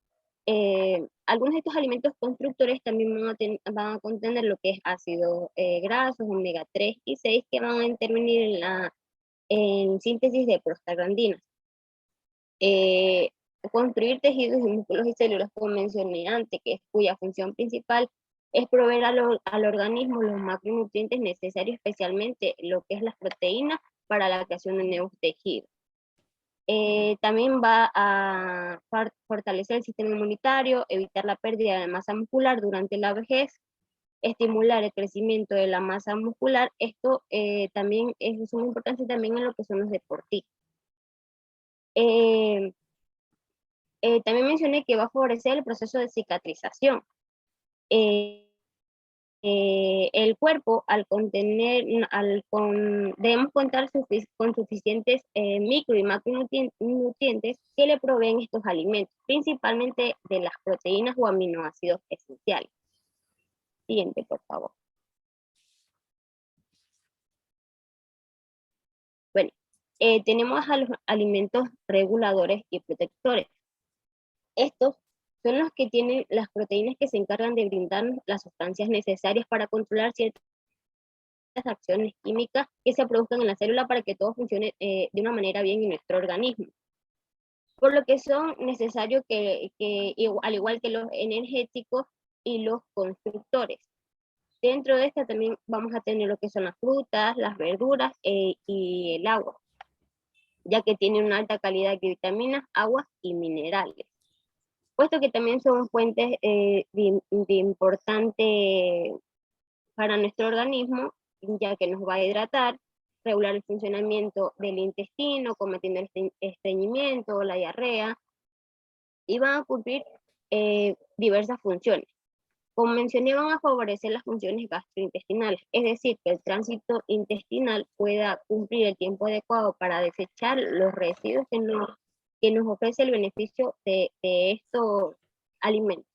Algunos de estos alimentos constructores también van a contener lo que es ácidos grasos, omega 3 y 6, que van a intervenir en síntesis de prostaglandinas. construir tejidos y músculos y células, como mencioné antes, cuya función principal es proveer al organismo los macronutrientes necesarios, especialmente lo que es las proteínas, para la creación de nuevos tejidos. También va a fortalecer el sistema inmunitario, evitar la pérdida de masa muscular durante la vejez, estimular el crecimiento de la masa muscular. Esto también es muy importante también en lo que son los deportistas. También mencioné que va a favorecer el proceso de cicatrización. El cuerpo, debemos contar con suficientes micro y macronutrientes que le proveen estos alimentos, principalmente de las proteínas o aminoácidos esenciales. Siguiente, por favor. Bueno, tenemos a los alimentos reguladores y protectores. Estos son los que tienen las proteínas que se encargan de brindarnos las sustancias necesarias para controlar ciertas acciones químicas que se produzcan en la célula para que todo funcione de una manera bien en nuestro organismo. Por lo que son necesarios al igual que los energéticos y los constructores. Dentro de esta también vamos a tener lo que son las frutas, las verduras y el agua, ya que tienen una alta calidad de vitaminas, aguas y minerales. Puesto que también son fuentes de importante para nuestro organismo, ya que nos va a hidratar, regular el funcionamiento del intestino, combatiendo el estreñimiento, la diarrea, y van a cumplir diversas funciones. Como mencioné, van a favorecer las funciones gastrointestinales, es decir, que el tránsito intestinal pueda cumplir el tiempo adecuado para desechar los residuos que nos ofrece el beneficio de estos alimentos.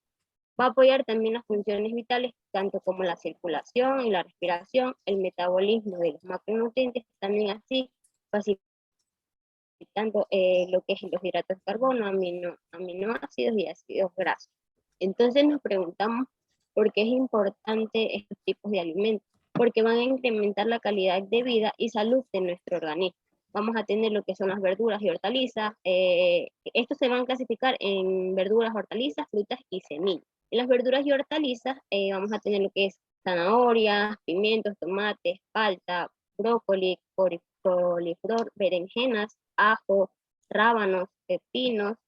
Va a apoyar también las funciones vitales, tanto como la circulación y la respiración, el metabolismo de los macronutrientes, también así facilitando lo que es los hidratos de carbono, aminoácidos y ácidos grasos. Entonces nos preguntamos por qué es importante estos tipos de alimentos, porque van a incrementar la calidad de vida y salud de nuestro organismo. Vamos a tener lo que son las verduras y hortalizas. Estos se van a clasificar en verduras, hortalizas, frutas y semillas. En las verduras y hortalizas vamos a tener lo que es zanahorias, pimientos, tomates, palta, brócoli, coliflor, berenjenas, ajo, rábanos, pepinos,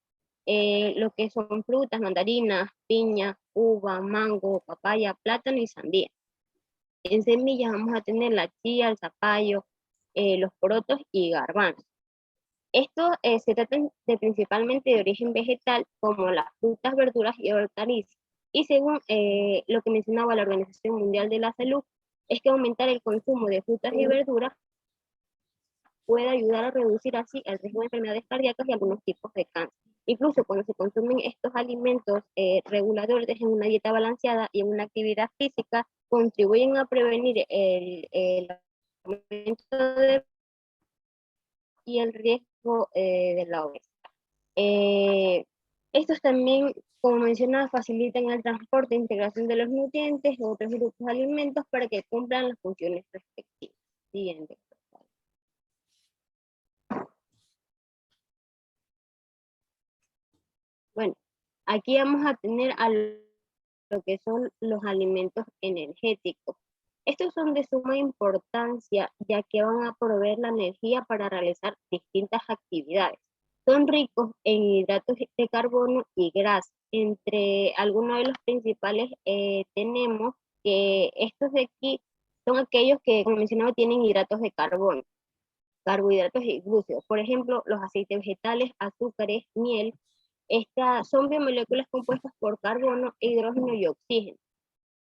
lo que son frutas, mandarinas, piña, uva, mango, papaya, plátano y sandía. En semillas vamos a tener la chía, el zapallo, los porotos y garbanzos. Estos se tratan principalmente de origen vegetal, como las frutas, verduras y hortalizas. Y según lo que mencionaba la Organización Mundial de la Salud, es que aumentar el consumo de frutas y verduras puede ayudar a reducir así el riesgo de enfermedades cardíacas y algunos tipos de cáncer. Incluso cuando se consumen estos alimentos reguladores en una dieta balanceada y en una actividad física, contribuyen a prevenir el aumento y el riesgo de la obesidad. Estos también, como mencionaba, facilitan el transporte e integración de los nutrientes u otros grupos de alimentos para que cumplan las funciones respectivas. Siguiente. Bueno, aquí vamos a tener a lo que son los alimentos energéticos. Estos son de suma importancia, ya que van a proveer la energía para realizar distintas actividades. Son ricos en hidratos de carbono y grasa. Entre algunos de los principales tenemos que estos de aquí son aquellos que, como mencionaba, tienen hidratos de carbono, carbohidratos y glúcidos. Por ejemplo, los aceites vegetales, azúcares, miel. Estas son biomoléculas compuestas por carbono, hidrógeno y oxígeno.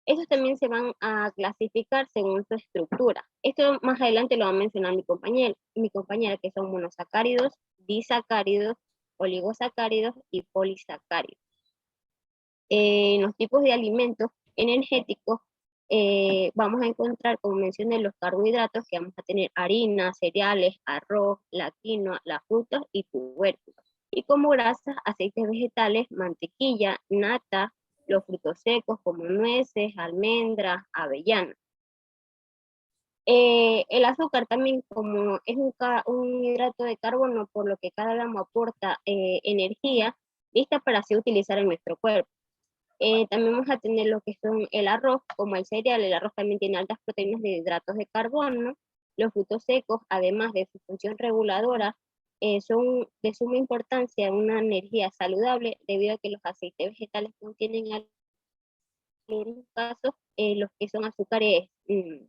Estos también se van a clasificar según su estructura. Esto más adelante lo va a mencionar mi compañera, que son monosacáridos, disacáridos, oligosacáridos y polisacáridos. En los tipos de alimentos energéticos vamos a encontrar, como mencioné, los carbohidratos, que vamos a tener harina, cereales, arroz, la quinoa, las frutas y tubérculos. Y como grasas, aceites vegetales, mantequilla, nata, los frutos secos como nueces, almendras, avellanas. El azúcar también, como es un hidrato de carbono, por lo que cada gramo aporta energía, lista para así utilizar en nuestro cuerpo. También vamos a tener lo que son el arroz, como el cereal. El arroz también tiene altas proteínas de hidratos de carbono. Los frutos secos, además de su función reguladora, son de suma importancia en una energía saludable, debido a que los aceites vegetales contienen en algunos casos los que son azúcares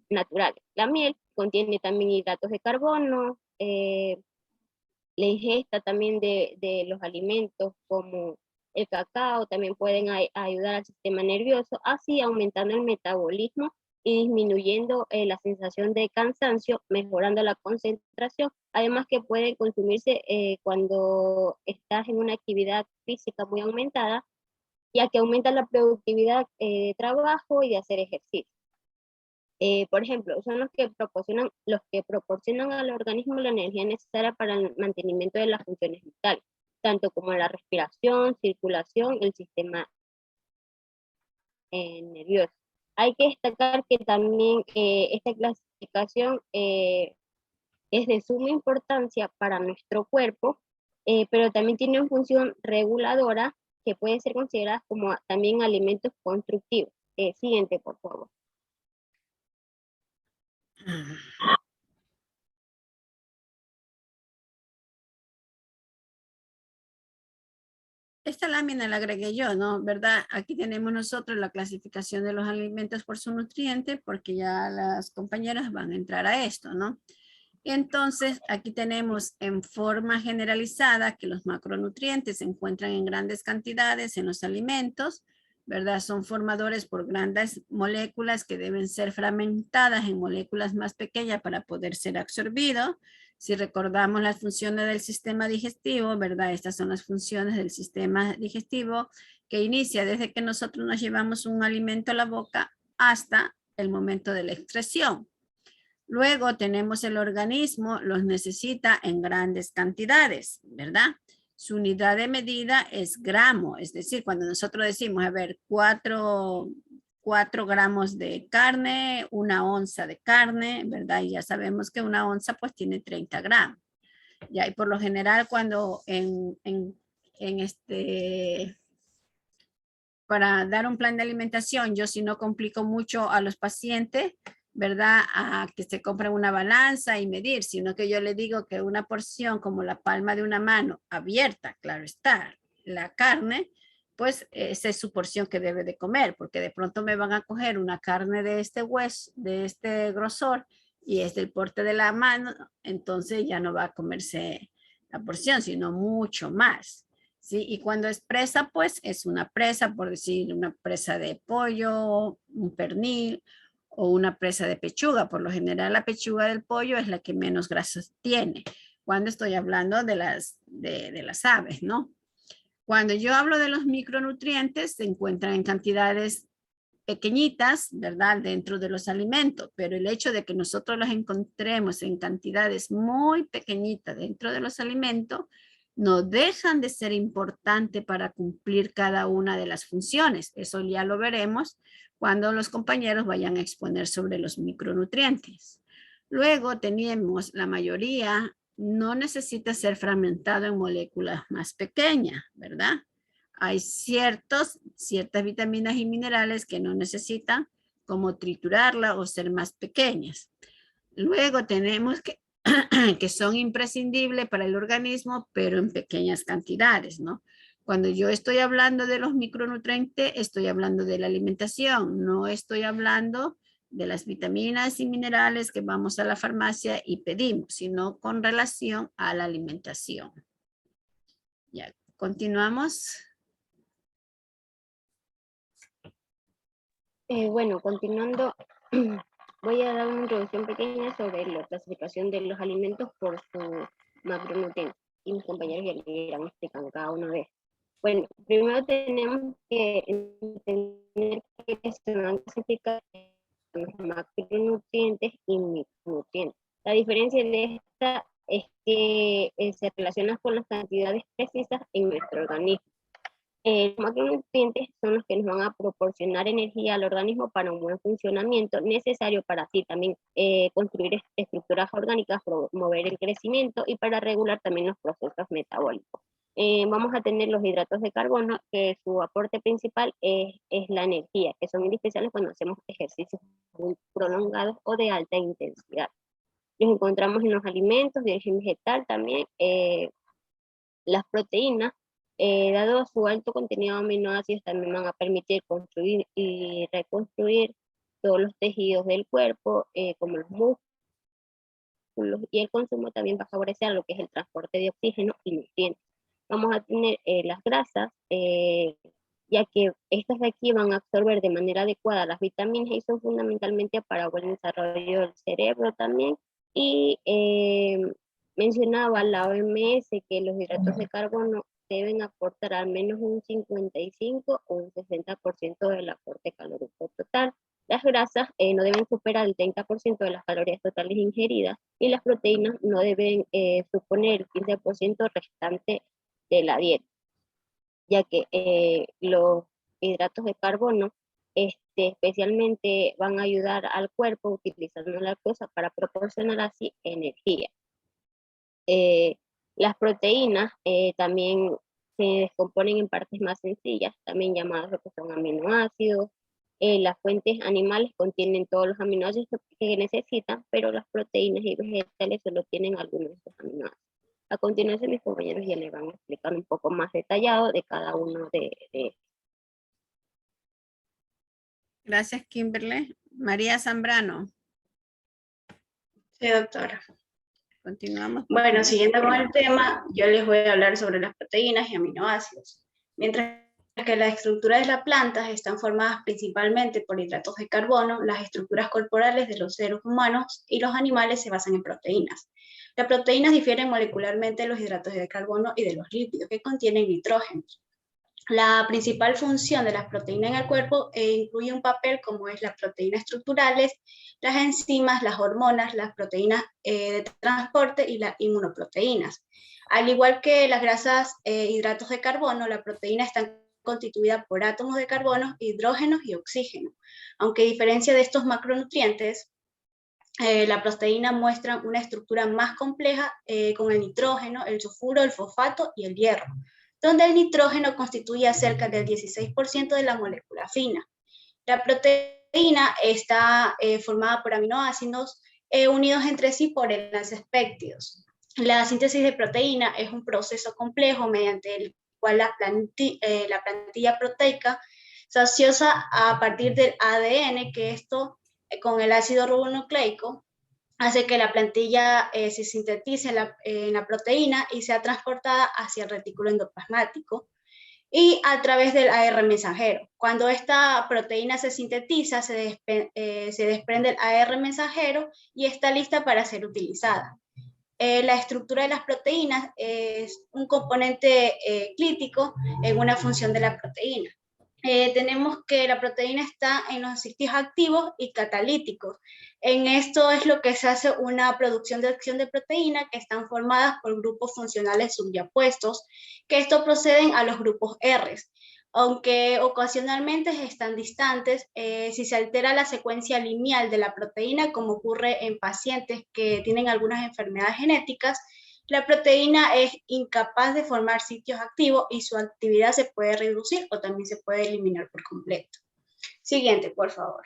naturales. La miel contiene también hidratos de carbono. La ingesta también de los alimentos como el cacao también pueden ayudar al sistema nervioso, así aumentando el metabolismo y disminuyendo la sensación de cansancio, mejorando la concentración. Además que pueden consumirse cuando estás en una actividad física muy aumentada, ya que aumenta la productividad de trabajo y de hacer ejercicio. Por ejemplo, son los que proporcionan al organismo la energía necesaria para el mantenimiento de las funciones vitales, tanto como la respiración, circulación, el sistema nervioso. Hay que destacar que también esta clasificación es de suma importancia para nuestro cuerpo, pero también tiene una función reguladora que puede ser considerada como también alimentos constructivos. Siguiente, por favor. Esta lámina la agregué yo, ¿no? ¿Verdad? Aquí tenemos nosotros la clasificación de los alimentos por su nutriente, porque ya las compañeras van a entrar a esto, ¿no? Entonces, aquí tenemos en forma generalizada que los macronutrientes se encuentran en grandes cantidades en los alimentos, ¿verdad? Son formadores por grandes moléculas que deben ser fragmentadas en moléculas más pequeñas para poder ser absorbidos. Si recordamos las funciones del sistema digestivo, ¿verdad? Estas son las funciones del sistema digestivo que inicia desde que nosotros nos llevamos un alimento a la boca hasta el momento de la excreción. Luego tenemos el organismo, los necesita en grandes cantidades, ¿verdad? Su unidad de medida es gramo, es decir, cuando nosotros decimos, a ver, 4 gramos de carne, 1 onza de carne, ¿verdad? Y ya sabemos que 1 onza pues tiene 30 gramos. Ya, y por lo general cuando para dar un plan de alimentación, yo si no complico mucho a los pacientes, ¿verdad? A que se compren una balanza y medir, sino que yo le digo que una porción como la palma de una mano abierta, claro está, la carne, pues esa es su porción que debe de comer, porque de pronto me van a coger una carne de este hueso, de este grosor, y es del porte de la mano, entonces ya no va a comerse la porción, sino mucho más. ¿Sí? Y cuando es presa, pues es una presa, por decir, una presa de pollo, un pernil, o una presa de pechuga. Por lo general, la pechuga del pollo es la que menos grasa tiene. Cuando estoy hablando de las aves, ¿no? Cuando yo hablo de los micronutrientes, se encuentran en cantidades pequeñitas, ¿verdad? Dentro de los alimentos, pero el hecho de que nosotros los encontremos en cantidades muy pequeñitas dentro de los alimentos, no dejan de ser importantes para cumplir cada una de las funciones. Eso ya lo veremos cuando los compañeros vayan a exponer sobre los micronutrientes. Luego tenemos la mayoría no necesita ser fragmentado en moléculas más pequeñas, ¿verdad? Hay ciertas vitaminas y minerales que no necesitan como triturarla o ser más pequeñas. Luego tenemos que son imprescindibles para el organismo, pero en pequeñas cantidades, ¿no? Cuando yo estoy hablando de los micronutrientes, estoy hablando de la alimentación, no estoy hablando de las vitaminas y minerales que vamos a la farmacia y pedimos, sino con relación a la alimentación. Ya, continuamos. Bueno, continuando, voy a dar una introducción pequeña sobre la clasificación de los alimentos por su macronutrientes. Y mis compañeros ya le irán explicando cada uno de ellos. Bueno, primero tenemos que entender que se van a clasificar los macronutrientes y micronutrientes. La diferencia de esta es que se relaciona con las cantidades precisas en nuestro organismo. Los macronutrientes son los que nos van a proporcionar energía al organismo para un buen funcionamiento necesario para así también construir estructuras orgánicas, promover el crecimiento y para regular también los procesos metabólicos. vamos a tener los hidratos de carbono, que su aporte principal es la energía, que son indispensables cuando hacemos ejercicios muy prolongados o de alta intensidad. Los encontramos en los alimentos de origen vegetal también. Las proteínas, dado su alto contenido de aminoácidos, también van a permitir construir y reconstruir todos los tejidos del cuerpo, como los músculos, y el consumo también va a favorecer lo que es el transporte de oxígeno y nutrientes. Vamos a tener las grasas, ya que estas de aquí van a absorber de manera adecuada las vitaminas y son fundamentalmente para el buen desarrollo del cerebro también. Y mencionaba la OMS que los hidratos de carbono deben aportar al menos un 55 o un 60% del aporte calórico total. Las grasas no deben superar el 30% de las calorías totales ingeridas y las proteínas no deben suponer el 15% restante de la dieta, ya que los hidratos de carbono especialmente van a ayudar al cuerpo utilizando la glucosa para proporcionar así energía. Las proteínas también se descomponen en partes más sencillas, también llamadas lo que son aminoácidos. Las fuentes animales contienen todos los aminoácidos que necesitan, pero las proteínas y vegetales solo tienen algunos de estos aminoácidos. A continuación, mis compañeros ya les van a explicar un poco más detallado de cada uno de estos. Gracias, Kimberly. María Zambrano. Sí, doctora. Continuamos. Bueno, siguiendo con el tema, yo les voy a hablar sobre las proteínas y aminoácidos. Mientras que las estructuras de las plantas están formadas principalmente por hidratos de carbono, las estructuras corporales de los seres humanos y los animales se basan en proteínas. Las proteínas difieren molecularmente de los hidratos de carbono y de los lípidos, que contienen nitrógenos. La principal función de las proteínas en el cuerpo incluye un papel como es las proteínas estructurales, las enzimas, las hormonas, las proteínas de transporte y las inmunoproteínas. Al igual que las grasas hidratos de carbono, la proteína está constituida por átomos de carbono, hidrógenos y oxígeno. Aunque a diferencia de estos macronutrientes, la proteína muestra una estructura más compleja con el nitrógeno, el sulfuro, el fosfato y el hierro, donde el nitrógeno constituye cerca del 16% de la molécula fina. La proteína está formada por aminoácidos unidos entre sí por enlaces péptidos. La síntesis de proteína es un proceso complejo mediante el cual la plantilla proteica se asocia a partir del ADN, que esto con el ácido ribonucleico hace que la plantilla se sintetice en la proteína y sea transportada hacia el retículo endoplasmático y a través del AR mensajero. Cuando esta proteína se sintetiza, se desprende el AR mensajero y está lista para ser utilizada. La estructura de las proteínas es un componente crítico en una función de la proteína. Tenemos que la proteína está en los sitios activos y catalíticos. En esto es lo que se hace una producción de acción de proteína que están formadas por grupos funcionales subyapuestos, que estos proceden a los grupos R. Aunque ocasionalmente están distantes, si se altera la secuencia lineal de la proteína, como ocurre en pacientes que tienen algunas enfermedades genéticas, la proteína es incapaz de formar sitios activos y su actividad se puede reducir o también se puede eliminar por completo. Siguiente, por favor.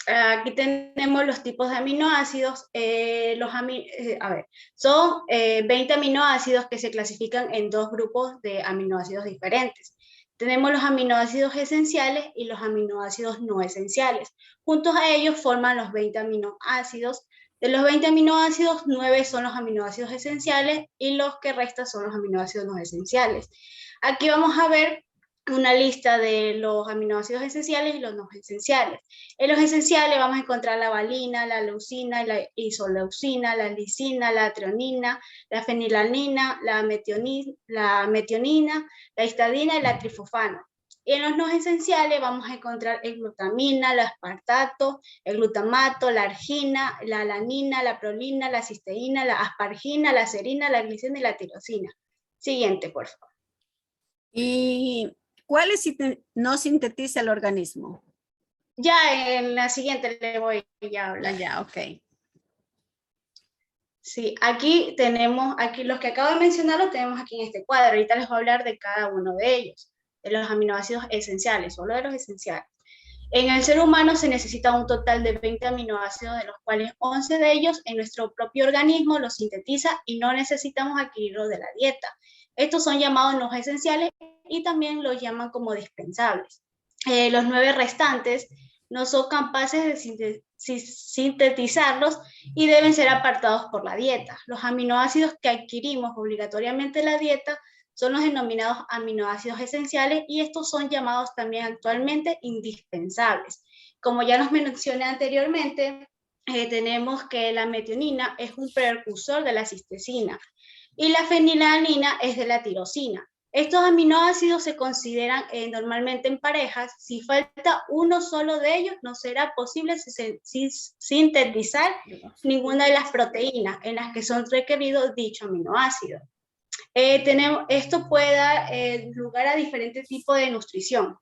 Aquí tenemos los tipos de aminoácidos. Son 20 aminoácidos que se clasifican en dos grupos de aminoácidos diferentes. Tenemos los aminoácidos esenciales y los aminoácidos no esenciales. Juntos a ellos forman los 20 aminoácidos. De los 20 aminoácidos, 9 son los aminoácidos esenciales y los que restan son los aminoácidos no esenciales. Aquí vamos a ver una lista de los aminoácidos esenciales y los no esenciales. En los esenciales vamos a encontrar la valina, la leucina, la isoleucina, la lisina, la treonina, la fenilalanina, la metionina, la histidina y la trifosfano. Y en los no esenciales vamos a encontrar el glutamina, el aspartato, el glutamato, la argina, la alanina, la prolina, la cisteína, la aspargina, la serina, la glicina y la tirosina. Siguiente, por favor. ¿Y cuáles no sintetiza el organismo? Ya en la siguiente le voy a hablar. Ya, ok. Sí, aquí tenemos, aquí los que acabo de mencionar los tenemos aquí en este cuadro. Ahorita les voy a hablar de cada uno de ellos, de los aminoácidos esenciales, solo de los esenciales. En el ser humano se necesita un total de 20 aminoácidos, de los cuales 11 de ellos en nuestro propio organismo los sintetiza y no necesitamos adquirirlos de la dieta. Estos son llamados no esenciales y también los llaman como dispensables. Los 9 restantes no son capaces de sintetizarlos y deben ser apartados por la dieta. Los aminoácidos que adquirimos obligatoriamente en la dieta son los denominados aminoácidos esenciales y estos son llamados también actualmente indispensables. Como ya nos mencioné anteriormente, tenemos que la metionina es un precursor de la cistecina y la fenilalanina es de la tirosina. Estos aminoácidos se consideran normalmente en parejas. Si falta uno solo de ellos, no será posible sintetizar ninguna de las proteínas en las que son requeridos dicho aminoácido. Esto puede dar lugar a diferentes tipos de nutrición,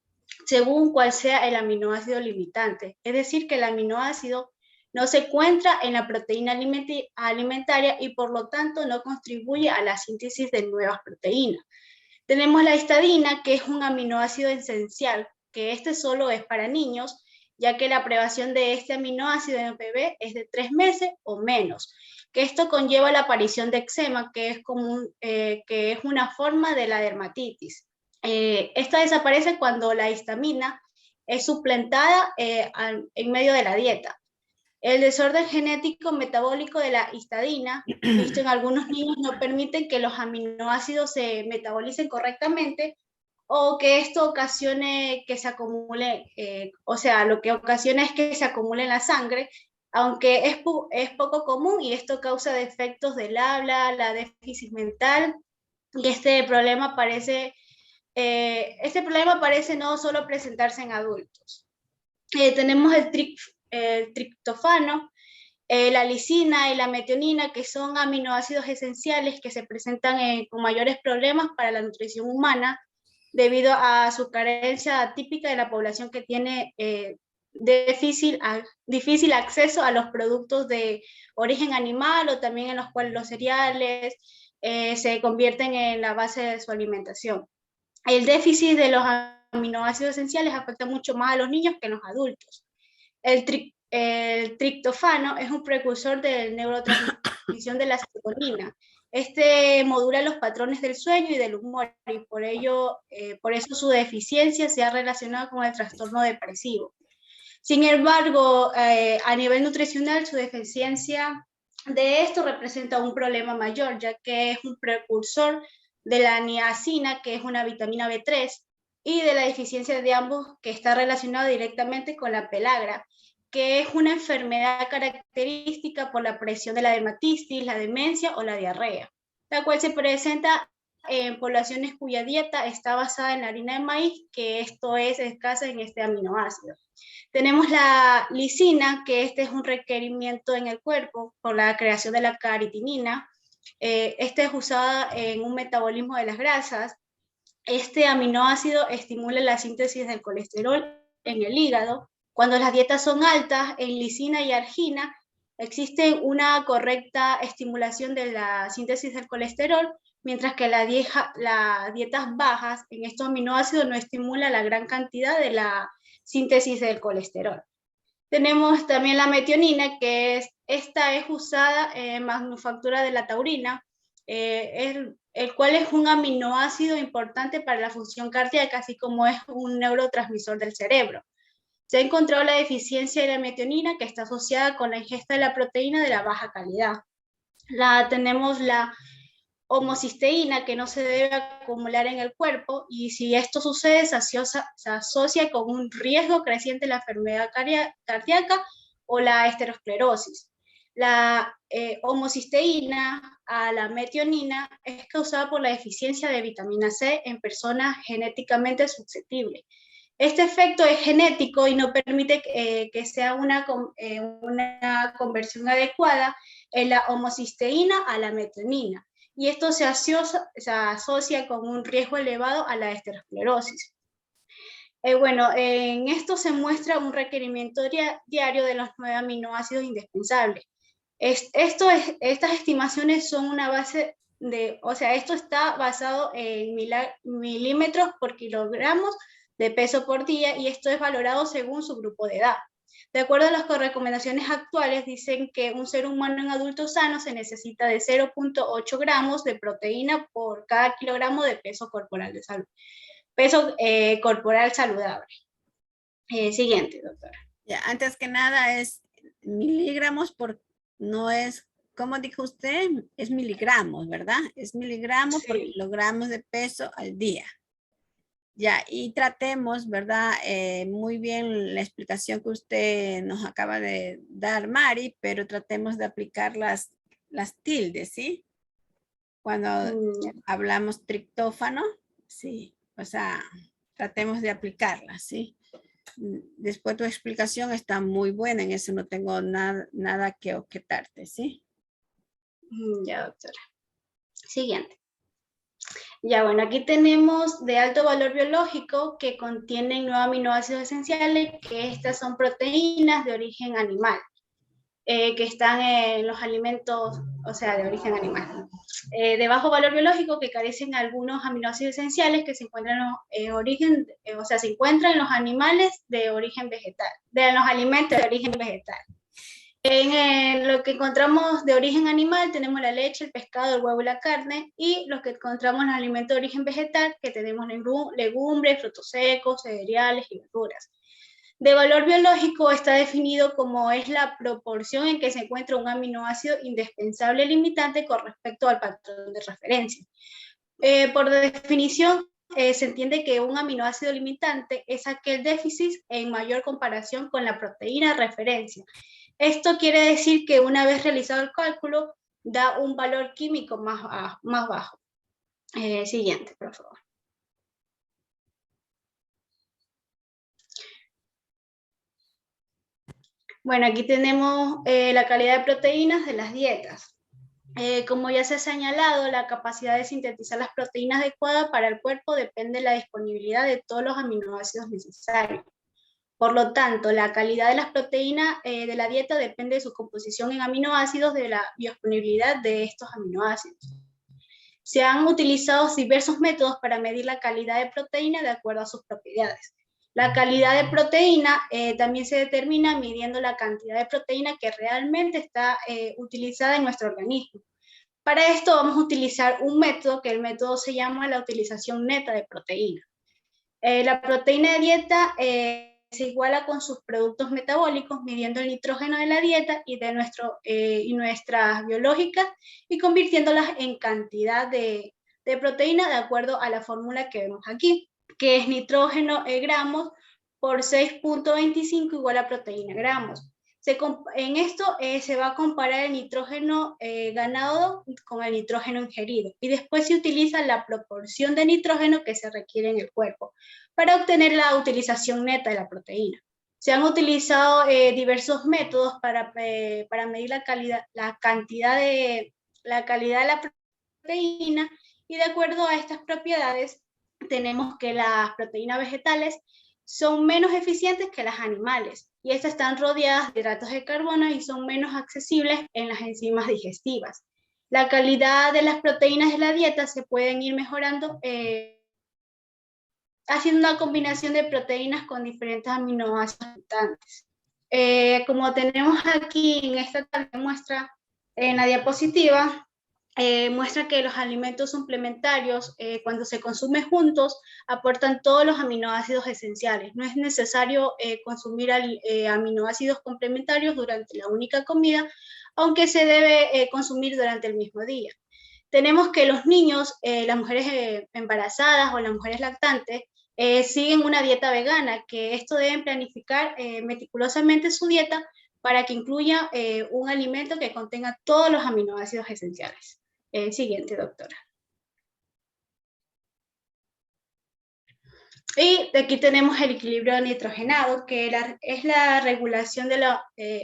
según cuál sea el aminoácido limitante. Es decir, que el aminoácido no se encuentra en la proteína alimentaria y por lo tanto no contribuye a la síntesis de nuevas proteínas. Tenemos la histidina, que es un aminoácido esencial, que este solo es para niños, ya que la privación de este aminoácido en el bebé es de 3 meses o menos, que esto conlleva la aparición de eczema, que es una forma de la dermatitis. Esta desaparece cuando la histamina es suplantada en medio de la dieta. El desorden genético metabólico de la histidina, visto en algunos niños, no permite que los aminoácidos se metabolicen correctamente o que esto ocasione que se acumule, lo que ocasiona es que se acumule en la sangre, aunque es poco común y esto causa defectos del habla, la déficit mental, y este problema parece no solo presentarse en adultos. Tenemos el triptófano, la lisina y la metionina, que son aminoácidos esenciales que se presentan con mayores problemas para la nutrición humana debido a su carencia típica de la población que tiene difícil acceso a los productos de origen animal o también en los cuales los cereales se convierten en la base de su alimentación. El déficit de los aminoácidos esenciales afecta mucho más a los niños que a los adultos. El triptófano es un precursor de neurotransmisión de la serotonina. Este modula los patrones del sueño y del humor y por eso su deficiencia se ha relacionado con el trastorno depresivo. Sin embargo, a nivel nutricional, su deficiencia de esto representa un problema mayor, ya que es un precursor de la niacina, que es una vitamina B3, y de la deficiencia de ambos, que está relacionado directamente con la pelagra, que es una enfermedad característica por la presión de la dermatitis, la demencia o la diarrea, la cual se presenta en poblaciones cuya dieta está basada en la harina de maíz, que esto es escasa en este aminoácido. Tenemos la lisina, que este es un requerimiento en el cuerpo por la creación de la caritinina. Esta es usada en un metabolismo de las grasas. Este aminoácido estimula la síntesis del colesterol en el hígado. Cuando las dietas son altas en lisina y argina, existe una correcta estimulación de la síntesis del colesterol, mientras que las dietas bajas en estos aminoácidos no estimulan la gran cantidad de la síntesis del colesterol. Tenemos también la metionina, que esta es usada en manufactura de la taurina, el cual es un aminoácido importante para la función cardíaca, así como es un neurotransmisor del cerebro. Se ha encontrado la deficiencia de la metionina, que está asociada con la ingesta de la proteína de la baja calidad. Tenemos la homocisteína, que no se debe acumular en el cuerpo, y si esto sucede se asocia con un riesgo creciente de la enfermedad cardíaca o la esterosclerosis. La homocisteína a la metionina es causada por la deficiencia de vitamina C en personas genéticamente susceptibles. Este efecto es genético y no permite que sea una conversión adecuada en la homocisteína a la metionina, y esto se asocia con un riesgo elevado a la esterosclerosis. En esto se muestra un requerimiento diario de los 9 aminoácidos indispensables. Estas estimaciones son una base de, o sea, esto está basado en milímetros por kilogramos de peso por día y esto es valorado según su grupo de edad. De acuerdo a las recomendaciones actuales, dicen que un ser humano en adulto sano se necesita de 0.8 gramos de proteína por cada kilogramo de peso corporal de salud. Peso corporal saludable. Siguiente, doctora. Ya, antes que nada es miligramos por, no es, ¿cómo dijo usted? Es miligramos, ¿verdad? Es miligramos por kilogramos de peso al día. Ya, y tratemos, ¿verdad? Muy bien la explicación que usted nos acaba de dar, Mari, pero tratemos de aplicar las tildes, ¿sí? Cuando hablamos triptófano, sí, o sea, tratemos de aplicarlas, ¿sí? Después tu explicación está muy buena, en eso no tengo nada que objetarte, ¿sí? Ya, doctora. Siguiente. Ya, bueno, aquí tenemos de alto valor biológico que contienen 9 aminoácidos esenciales, que estas son proteínas de origen animal, que están en los alimentos, o sea, de origen animal. De bajo valor biológico que carecen algunos aminoácidos esenciales que se encuentran en origen, o sea, se encuentran en los animales de origen vegetal, de los alimentos de origen vegetal. En lo que encontramos de origen animal tenemos la leche, el pescado, el huevo y la carne, y los que encontramos en los alimentos de origen vegetal, que tenemos legumbres, frutos secos, cereales y verduras. De valor biológico está definido como es la proporción en que se encuentra un aminoácido indispensable limitante con respecto al patrón de referencia. Por definición, se entiende que un aminoácido limitante es aquel déficit en mayor comparación con la proteína de referencia. Esto quiere decir que una vez realizado el cálculo, da un valor químico más bajo. Siguiente, por favor. Bueno, aquí tenemos la calidad de proteínas de las dietas. Como ya se ha señalado, la capacidad de sintetizar las proteínas adecuadas para el cuerpo depende de la disponibilidad de todos los aminoácidos necesarios. Por lo tanto, la calidad de las proteínas de la dieta depende de su composición en aminoácidos, de la disponibilidad de estos aminoácidos. Se han utilizado diversos métodos para medir la calidad de proteína de acuerdo a sus propiedades. La calidad de proteína también se determina midiendo la cantidad de proteína que realmente está utilizada en nuestro organismo. Para esto vamos a utilizar un método que el método se llama la utilización neta de proteína. La proteína de dieta se iguala con sus productos metabólicos midiendo el nitrógeno de la dieta y nuestras biológicas y convirtiéndolas en cantidad de proteína de acuerdo a la fórmula que vemos aquí, que es nitrógeno gramos por 6.25 igual a proteína gramos. En esto se va a comparar el nitrógeno ganado con el nitrógeno ingerido y después se utiliza la proporción de nitrógeno que se requiere en el cuerpo para obtener la utilización neta de la proteína. Se han utilizado diversos métodos para medir la cantidad de la proteína y de acuerdo a estas propiedades tenemos que las proteínas vegetales son menos eficientes que las animales y estas están rodeadas de hidratos de carbono y son menos accesibles en las enzimas digestivas. La calidad de las proteínas de la dieta se pueden ir mejorando haciendo una combinación de proteínas con diferentes aminoácidos mutantes. Como tenemos aquí en esta muestra, en la diapositiva, muestra que los alimentos suplementarios, cuando se consumen juntos, aportan todos los aminoácidos esenciales. No es necesario consumir aminoácidos complementarios durante la única comida, aunque se debe consumir durante el mismo día. Tenemos que los niños, las mujeres embarazadas o las mujeres lactantes, siguen una dieta vegana, que esto deben planificar meticulosamente su dieta para que incluya un alimento que contenga todos los aminoácidos esenciales. Siguiente, doctora. Y aquí tenemos el equilibrio nitrogenado, que es la regulación de las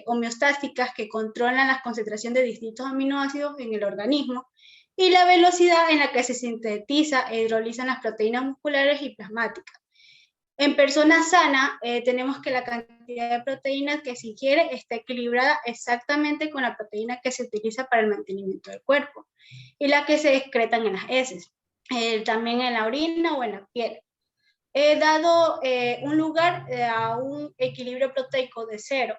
homeostásicas que controlan la concentración de distintos aminoácidos en el organismo y la velocidad en la que se sintetiza e hidrolizan las proteínas musculares y plasmáticas. En persona sana, tenemos que la cantidad de proteínas que se ingiere está equilibrada exactamente con la proteína que se utiliza para el mantenimiento del cuerpo y la que se excretan en las heces, también en la orina o en la piel. He dado un lugar a un equilibrio proteico de 0,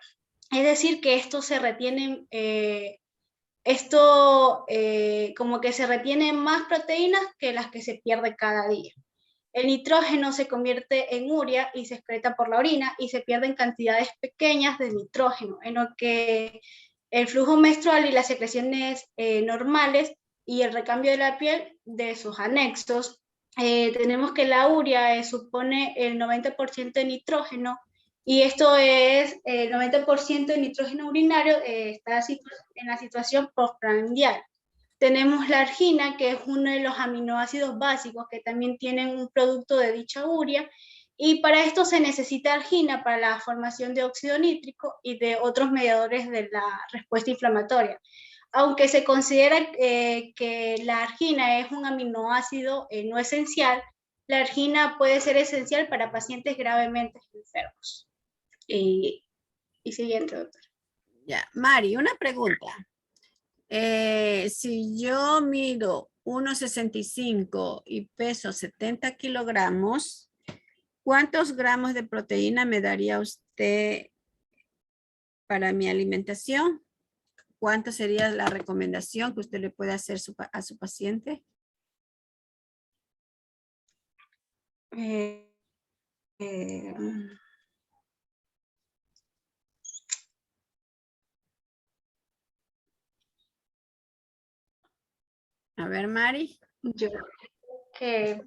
es decir, que esto se retiene, como que se retienen más proteínas que las que se pierde cada día. El nitrógeno se convierte en urea y se excreta por la orina y se pierden cantidades pequeñas de nitrógeno, en lo que el flujo menstrual y las secreciones normales y el recambio de la piel de sus anexos. Tenemos que la urea supone el 90% de nitrógeno y esto es el 90% de nitrógeno urinario está en la situación postprandial. Tenemos la argina, que es uno de los aminoácidos básicos que también tienen un producto de dicha urea, y para esto se necesita argina para la formación de óxido nítrico y de otros mediadores de la respuesta inflamatoria. Aunque se considera que la argina es un aminoácido no esencial, la argina puede ser esencial para pacientes gravemente enfermos. Y siguiente, doctor. Ya, Mari, una pregunta. Si yo mido 1,65 y peso 70 kilogramos, ¿cuántos gramos de proteína me daría usted para mi alimentación? ¿Cuánto sería la recomendación que usted le puede hacer a su paciente? A ver, Mari. Yo que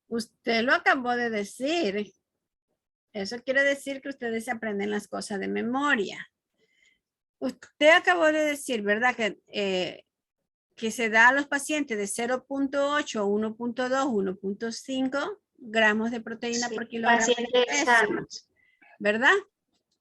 Usted lo acabó de decir. Eso quiere decir que ustedes se aprenden las cosas de memoria. Usted acabó de decir, ¿verdad? Que se da a los pacientes de 0.8, 1.2, 1.5 gramos de proteína por kilogramo de pacientes peso, sanos. ¿verdad?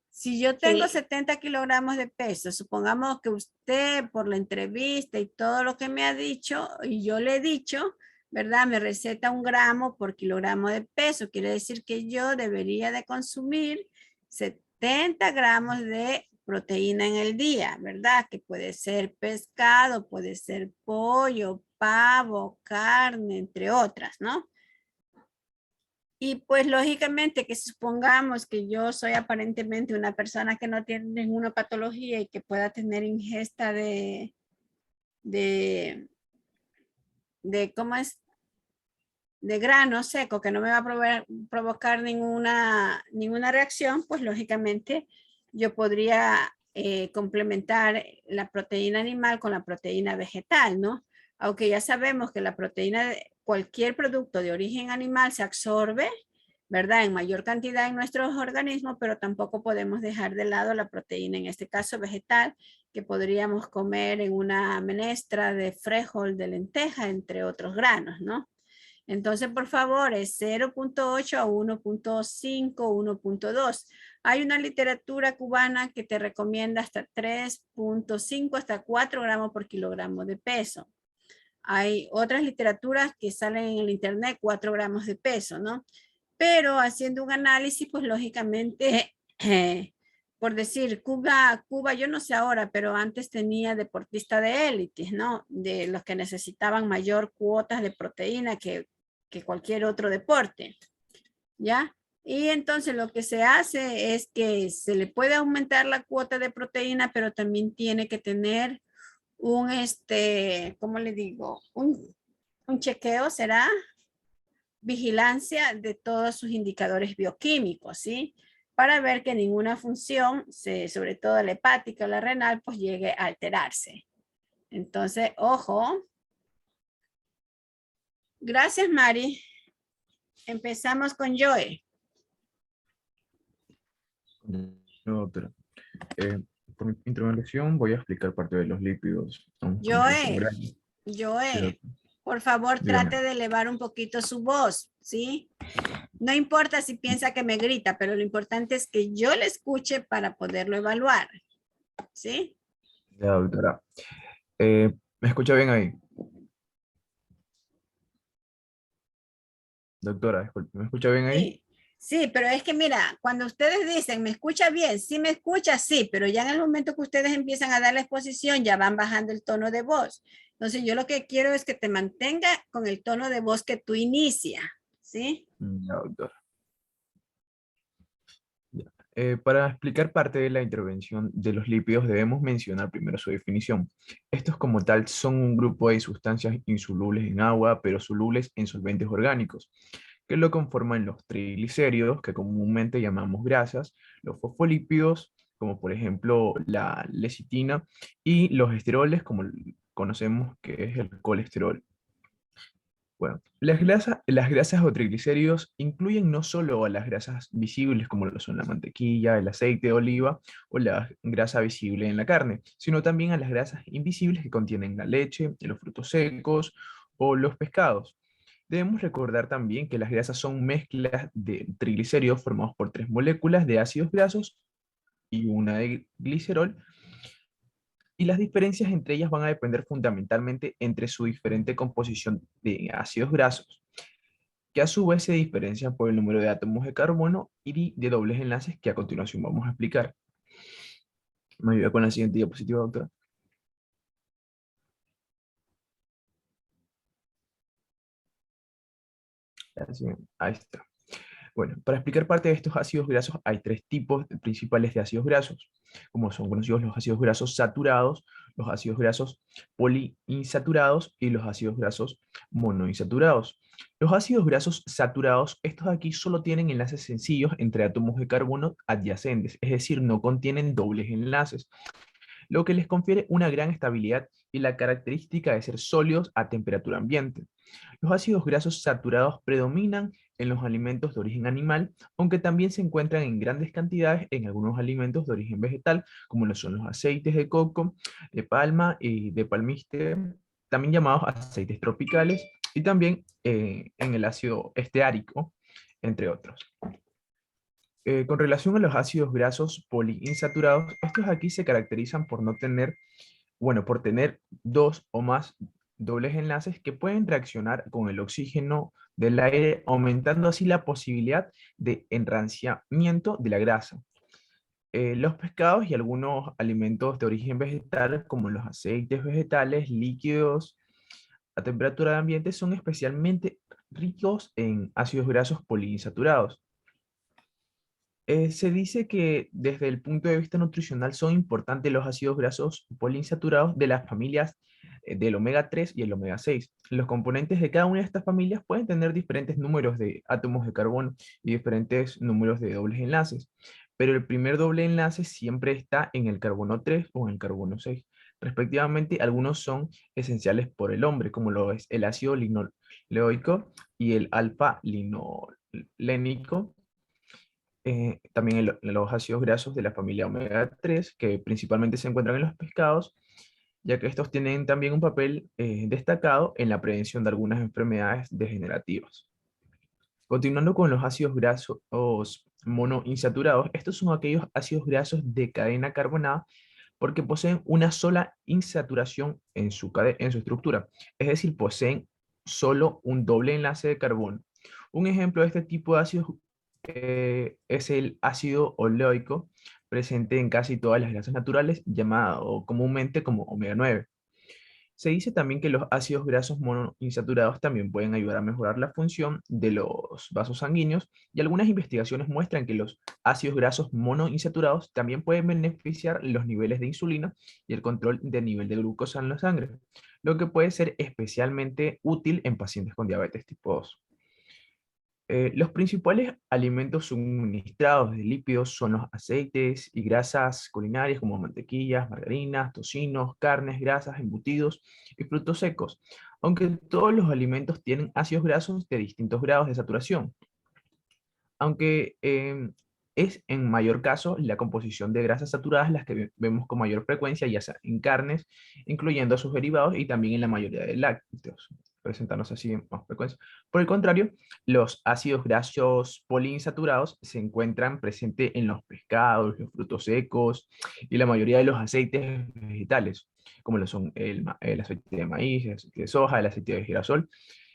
Si yo tengo Sí. 70 kilogramos de peso, supongamos que usted por la entrevista y todo lo que me ha dicho, y yo le he dicho, ¿verdad? Me receta 1 gramo por kilogramo de peso. Quiere decir que yo debería de consumir 70 gramos de proteína en el día, ¿verdad? Que puede ser pescado, puede ser pollo, pavo, carne, entre otras, ¿no? Y pues lógicamente que supongamos que yo soy aparentemente una persona que no tiene ninguna patología y que pueda tener ingesta de ¿cómo es? De grano seco que no me va a provocar ninguna reacción, pues lógicamente yo podría complementar la proteína animal con la proteína vegetal, ¿no? Aunque ya sabemos que la proteína de cualquier producto de origen animal se absorbe, ¿verdad? En mayor cantidad en nuestros organismos, pero tampoco podemos dejar de lado la proteína, en este caso vegetal, que podríamos comer en una menestra de frijol, de lenteja, entre otros granos, ¿no? Entonces, por favor, es 0.8 a 1.5, 1.2. Hay una literatura cubana que te recomienda hasta 3.5 hasta 4 gramos por kilogramo de peso. Hay otras literaturas que salen en el internet 4 gramos de peso, ¿no? Pero haciendo un análisis, pues lógicamente, por decir, Cuba, yo no sé ahora, pero antes tenía deportistas de élite, ¿no? De los que necesitaban mayor cuotas de proteína que cualquier otro deporte, ¿ya? Y entonces lo que se hace es que se le puede aumentar la cuota de proteína, pero también tiene que tener un, ¿cómo le digo? Un chequeo, ¿será? Vigilancia de todos sus indicadores bioquímicos, ¿sí? Para ver que ninguna función, sobre todo la hepática o la renal, pues llegue a alterarse. Entonces, ojo. Gracias, Mari. Empezamos con Joe. No, doctora. Por mi intervención voy a explicar parte de los lípidos. Joe, por favor, Dígame. trate de elevar un poquito su voz, ¿sí? No importa si piensa que me grita, pero lo importante es que yo le escuche para poderlo evaluar, ¿sí? Ya, doctora. ¿Me escucha bien ahí? Doctora, ¿me escucha bien ahí? Sí, sí, pero es que mira, cuando ustedes dicen, ¿me escucha bien? Sí, me escucha, sí, pero ya en el momento que ustedes empiezan a dar la exposición, ya van bajando el tono de voz. Entonces, yo lo que quiero es que te mantenga con el tono de voz que tú inicias, ¿sí? Ya, doctora. Ya. Para explicar parte de la intervención de los lípidos debemos mencionar primero su definición. Estos como tal son un grupo de sustancias insolubles en agua, pero solubles en solventes orgánicos, que lo conforman los triglicéridos, que comúnmente llamamos grasas, los fosfolípidos, como por ejemplo la lecitina, y los esteroles, como conocemos que es el colesterol. Bueno, las grasas o triglicéridos incluyen no solo a las grasas visibles como lo son la mantequilla, el aceite de oliva o la grasa visible en la carne, sino también a las grasas invisibles que contienen la leche, los frutos secos o los pescados. Debemos recordar también que las grasas son mezclas de triglicéridos formados por tres moléculas de ácidos grasos y una de glicerol, y las diferencias entre ellas van a depender fundamentalmente entre su diferente composición de ácidos grasos, que a su vez se diferencian por el número de átomos de carbono y de dobles enlaces que a continuación vamos a explicar. Me ayuda con la siguiente diapositiva, doctora. Ahí está. Bueno, para explicar parte de estos ácidos grasos hay tres tipos principales de ácidos grasos, como son conocidos los ácidos grasos saturados, los ácidos grasos poliinsaturados y los ácidos grasos monoinsaturados. Los ácidos grasos saturados, estos de aquí solo tienen enlaces sencillos entre átomos de carbono adyacentes, es decir, no contienen dobles enlaces, lo que les confiere una gran estabilidad y la característica de ser sólidos a temperatura ambiente. Los ácidos grasos saturados predominan en los alimentos de origen animal, aunque también se encuentran en grandes cantidades en algunos alimentos de origen vegetal, como lo son los aceites de coco, de palma y de palmiste, también llamados aceites tropicales, y también en el ácido esteárico, entre otros. Con relación a los ácidos grasos poliinsaturados, estos aquí se caracterizan por no tener, bueno, por tener dos o más dobles enlaces que pueden reaccionar con el oxígeno del aire, aumentando así la posibilidad de enranciamiento de la grasa. Los pescados y algunos alimentos de origen vegetal, como los aceites vegetales líquidos a temperatura de ambiente, son especialmente ricos en ácidos grasos poliinsaturados. Se dice que desde el punto de vista nutricional son importantes los ácidos grasos poliinsaturados de las familias del omega 3 y el omega 6. Los componentes de cada una de estas familias pueden tener diferentes números de átomos de carbono y diferentes números de dobles enlaces, pero el primer doble enlace siempre está en el carbono 3 o en el carbono 6. Respectivamente, algunos son esenciales por el hombre, como lo es el ácido linoleico y el alfa-linolénico. También los ácidos grasos de la familia omega 3, que principalmente se encuentran en los pescados, ya que estos tienen también un papel destacado en la prevención de algunas enfermedades degenerativas. Continuando con los ácidos grasos monoinsaturados, estos son aquellos ácidos grasos de cadena carbonada porque poseen una sola insaturación en su estructura, es decir, poseen solo un doble enlace de carbono. Un ejemplo de este tipo de ácidos es el ácido oleico, presente en casi todas las grasas naturales, llamado comúnmente como omega 9. Se dice también que los ácidos grasos monoinsaturados también pueden ayudar a mejorar la función de los vasos sanguíneos, y algunas investigaciones muestran que los ácidos grasos monoinsaturados también pueden beneficiar los niveles de insulina y el control del nivel de glucosa en la sangre, lo que puede ser especialmente útil en pacientes con diabetes tipo 2. Los principales alimentos suministrados de lípidos son los aceites y grasas culinarias como mantequillas, margarinas, tocinos, carnes, grasas, embutidos y frutos secos, aunque todos los alimentos tienen ácidos grasos de distintos grados de saturación. Aunque es en mayor caso la composición de grasas saturadas las que vemos con mayor frecuencia, ya sea en carnes, incluyendo sus derivados, y también en la mayoría de lácteos. presentarnos así en más frecuencia. Por el contrario, los ácidos grasos poliinsaturados se encuentran presentes en los pescados, los frutos secos y la mayoría de los aceites vegetales, como lo son el aceite de maíz, el aceite de soja, el aceite de girasol,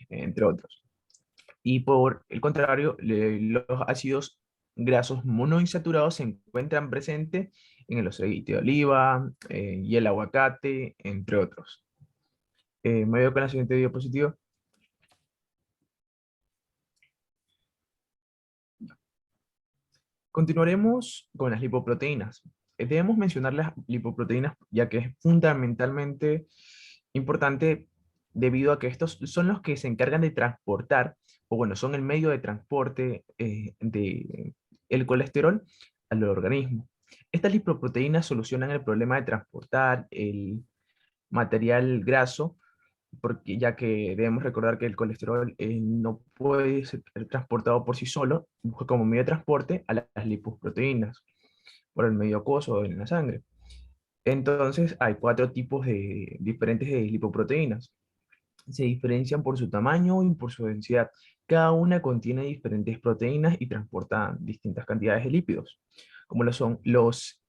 entre otros. Y por el contrario, los ácidos grasos monoinsaturados se encuentran presentes en el aceite de oliva y el aguacate, entre otros. Me voy con la siguiente diapositiva. Continuaremos con las lipoproteínas. Debemos mencionar las lipoproteínas ya que es fundamentalmente importante debido a que estos son los que se encargan de transportar, o bueno, son el medio de transporte de el colesterol al organismo. Estas lipoproteínas solucionan el problema de transportar el material graso, porque ya que debemos recordar que el colesterol no puede ser transportado por sí solo, busca como medio de transporte a las lipoproteínas por el medio acuoso en la sangre. Entonces hay 4 tipos diferentes de lipoproteínas. Se diferencian por su tamaño y por su densidad. Cada una contiene diferentes proteínas y transporta distintas cantidades de lípidos, como lo son los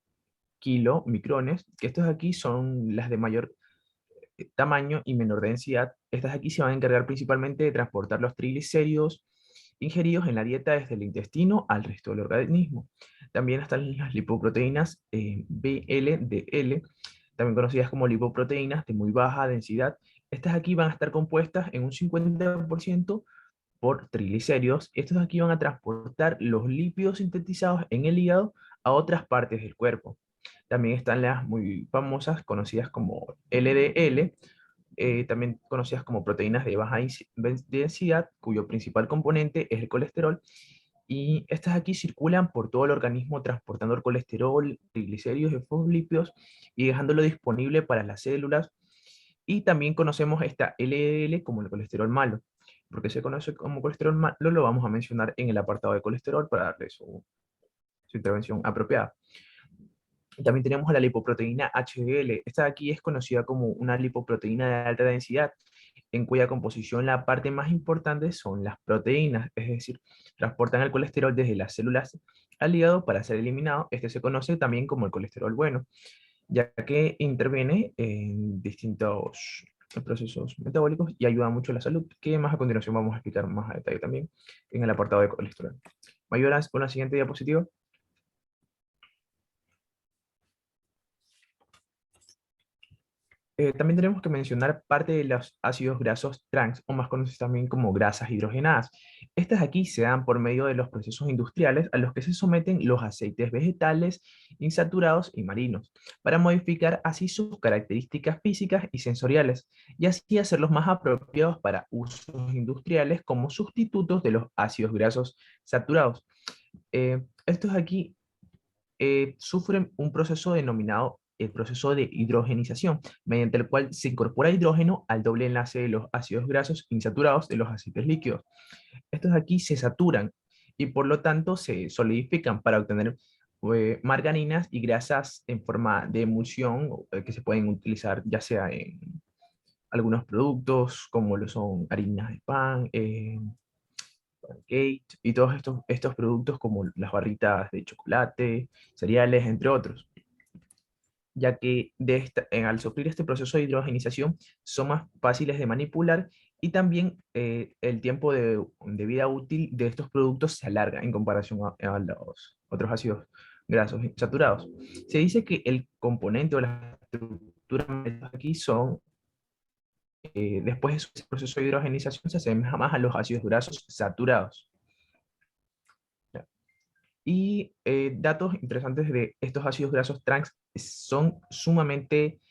kilomicrones, que estos aquí son las de mayor tamaño y menor densidad. Estas aquí se van a encargar principalmente de transportar los triglicéridos ingeridos en la dieta desde el intestino al resto del organismo. También están las lipoproteínas VLDL, también conocidas como lipoproteínas de muy baja densidad. Estas aquí van a estar compuestas en un 50% por triglicéridos. Estos aquí van a transportar los lípidos sintetizados en el hígado a otras partes del cuerpo. También están las muy famosas, conocidas como LDL, también conocidas como proteínas de baja densidad, cuyo principal componente es el colesterol. Y estas aquí circulan por todo el organismo transportando el colesterol, triglicéridos y fosfolípidos y dejándolo disponible para las células. Y también conocemos esta LDL como el colesterol malo. Porque se conoce como colesterol malo, lo vamos a mencionar en el apartado de colesterol para darle su intervención apropiada. También tenemos la lipoproteína HDL. Esta de aquí es conocida como una lipoproteína de alta densidad, en cuya composición la parte más importante son las proteínas, es decir, transportan el colesterol desde las células al hígado para ser eliminado. Este se conoce también como el colesterol bueno, ya que interviene en distintos procesos metabólicos y ayuda mucho a la salud, que más a continuación vamos a explicar más a detalle también en el apartado de colesterol. ¿Mayoras con la siguiente diapositiva? También tenemos que mencionar parte de los ácidos grasos trans, o más conocidos también como grasas hidrogenadas. Estas aquí se dan por medio de los procesos industriales a los que se someten los aceites vegetales, insaturados y marinos, para modificar así sus características físicas y sensoriales, y así hacerlos más apropiados para usos industriales como sustitutos de los ácidos grasos saturados. Estos aquí sufren un proceso denominado el proceso de hidrogenización, mediante el cual se incorpora hidrógeno al doble enlace de los ácidos grasos insaturados de los aceites líquidos. Estos aquí se saturan y por lo tanto se solidifican para obtener margarinas y grasas en forma de emulsión que se pueden utilizar ya sea en algunos productos como lo son harinas de pan, pancake y todos estos productos como las barritas de chocolate, cereales, entre otros, ya que al sufrir este proceso de hidrogenización son más fáciles de manipular y también el tiempo de vida útil de estos productos se alarga en comparación a los otros ácidos grasos saturados. Se dice que el componente o la estructura aquí son, después de ese proceso de hidrogenización, se asemeja más a los ácidos grasos saturados. Y datos interesantes de estos ácidos grasos trans son sumamente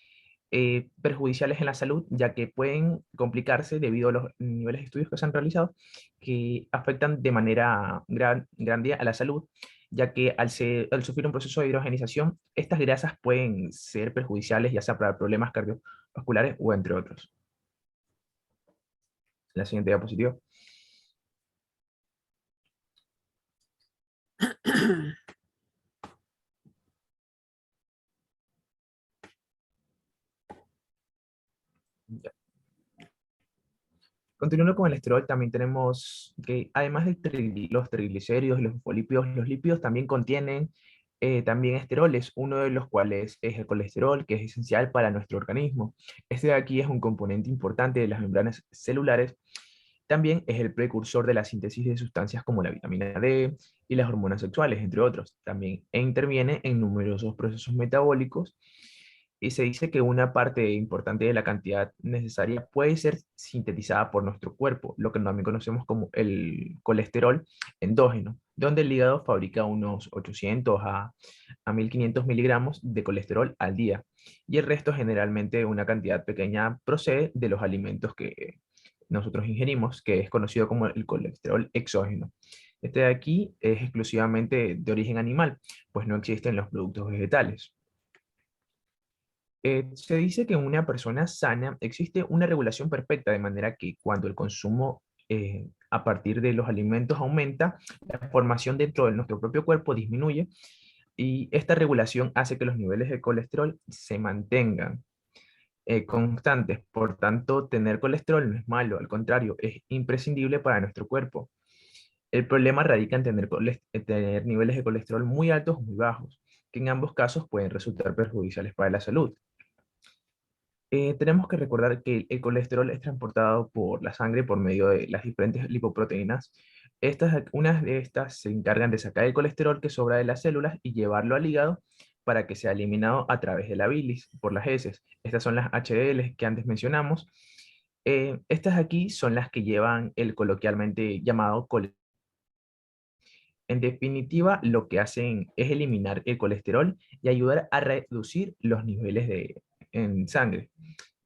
perjudiciales en la salud, ya que pueden complicarse debido a los niveles de estudios que se han realizado, que afectan de manera grande a la salud, ya que al sufrir un proceso de hidrogenización, estas grasas pueden ser perjudiciales, ya sea para problemas cardiovasculares o entre otros. La siguiente diapositiva. Continuando con el esterol, también tenemos que además de los triglicéridos y los fosfolípidos, los lípidos también contienen también esteroles, uno de los cuales es el colesterol, que es esencial para nuestro organismo. Este de aquí es un componente importante de las membranas celulares. También es el precursor de la síntesis de sustancias como la vitamina D y las hormonas sexuales, entre otros. También interviene en numerosos procesos metabólicos y se dice que una parte importante de la cantidad necesaria puede ser sintetizada por nuestro cuerpo, lo que también conocemos como el colesterol endógeno, donde el hígado fabrica unos 800 a 1500 miligramos de colesterol al día, y el resto, generalmente una cantidad pequeña, procede de los alimentos que nosotros ingerimos, que es conocido como el colesterol exógeno. Este de aquí es exclusivamente de origen animal, pues no existen los productos vegetales. Se dice que en una persona sana existe una regulación perfecta, de manera que cuando el consumo a partir de los alimentos aumenta, la formación dentro de nuestro propio cuerpo disminuye, y esta regulación hace que los niveles de colesterol se mantengan constantes. Por tanto, tener colesterol no es malo, al contrario, es imprescindible para nuestro cuerpo. El problema radica en tener niveles de colesterol muy altos o muy bajos, que en ambos casos pueden resultar perjudiciales para la salud. Tenemos que recordar que el colesterol es transportado por la sangre por medio de las diferentes lipoproteínas. Unas de estas se encargan de sacar el colesterol que sobra de las células y llevarlo al hígado para que sea eliminado a través de la bilis por las heces. Estas son las HDL que antes mencionamos. Estas aquí son las que llevan el coloquialmente llamado colesterol. En definitiva, lo que hacen es eliminar el colesterol y ayudar a reducir los niveles en sangre.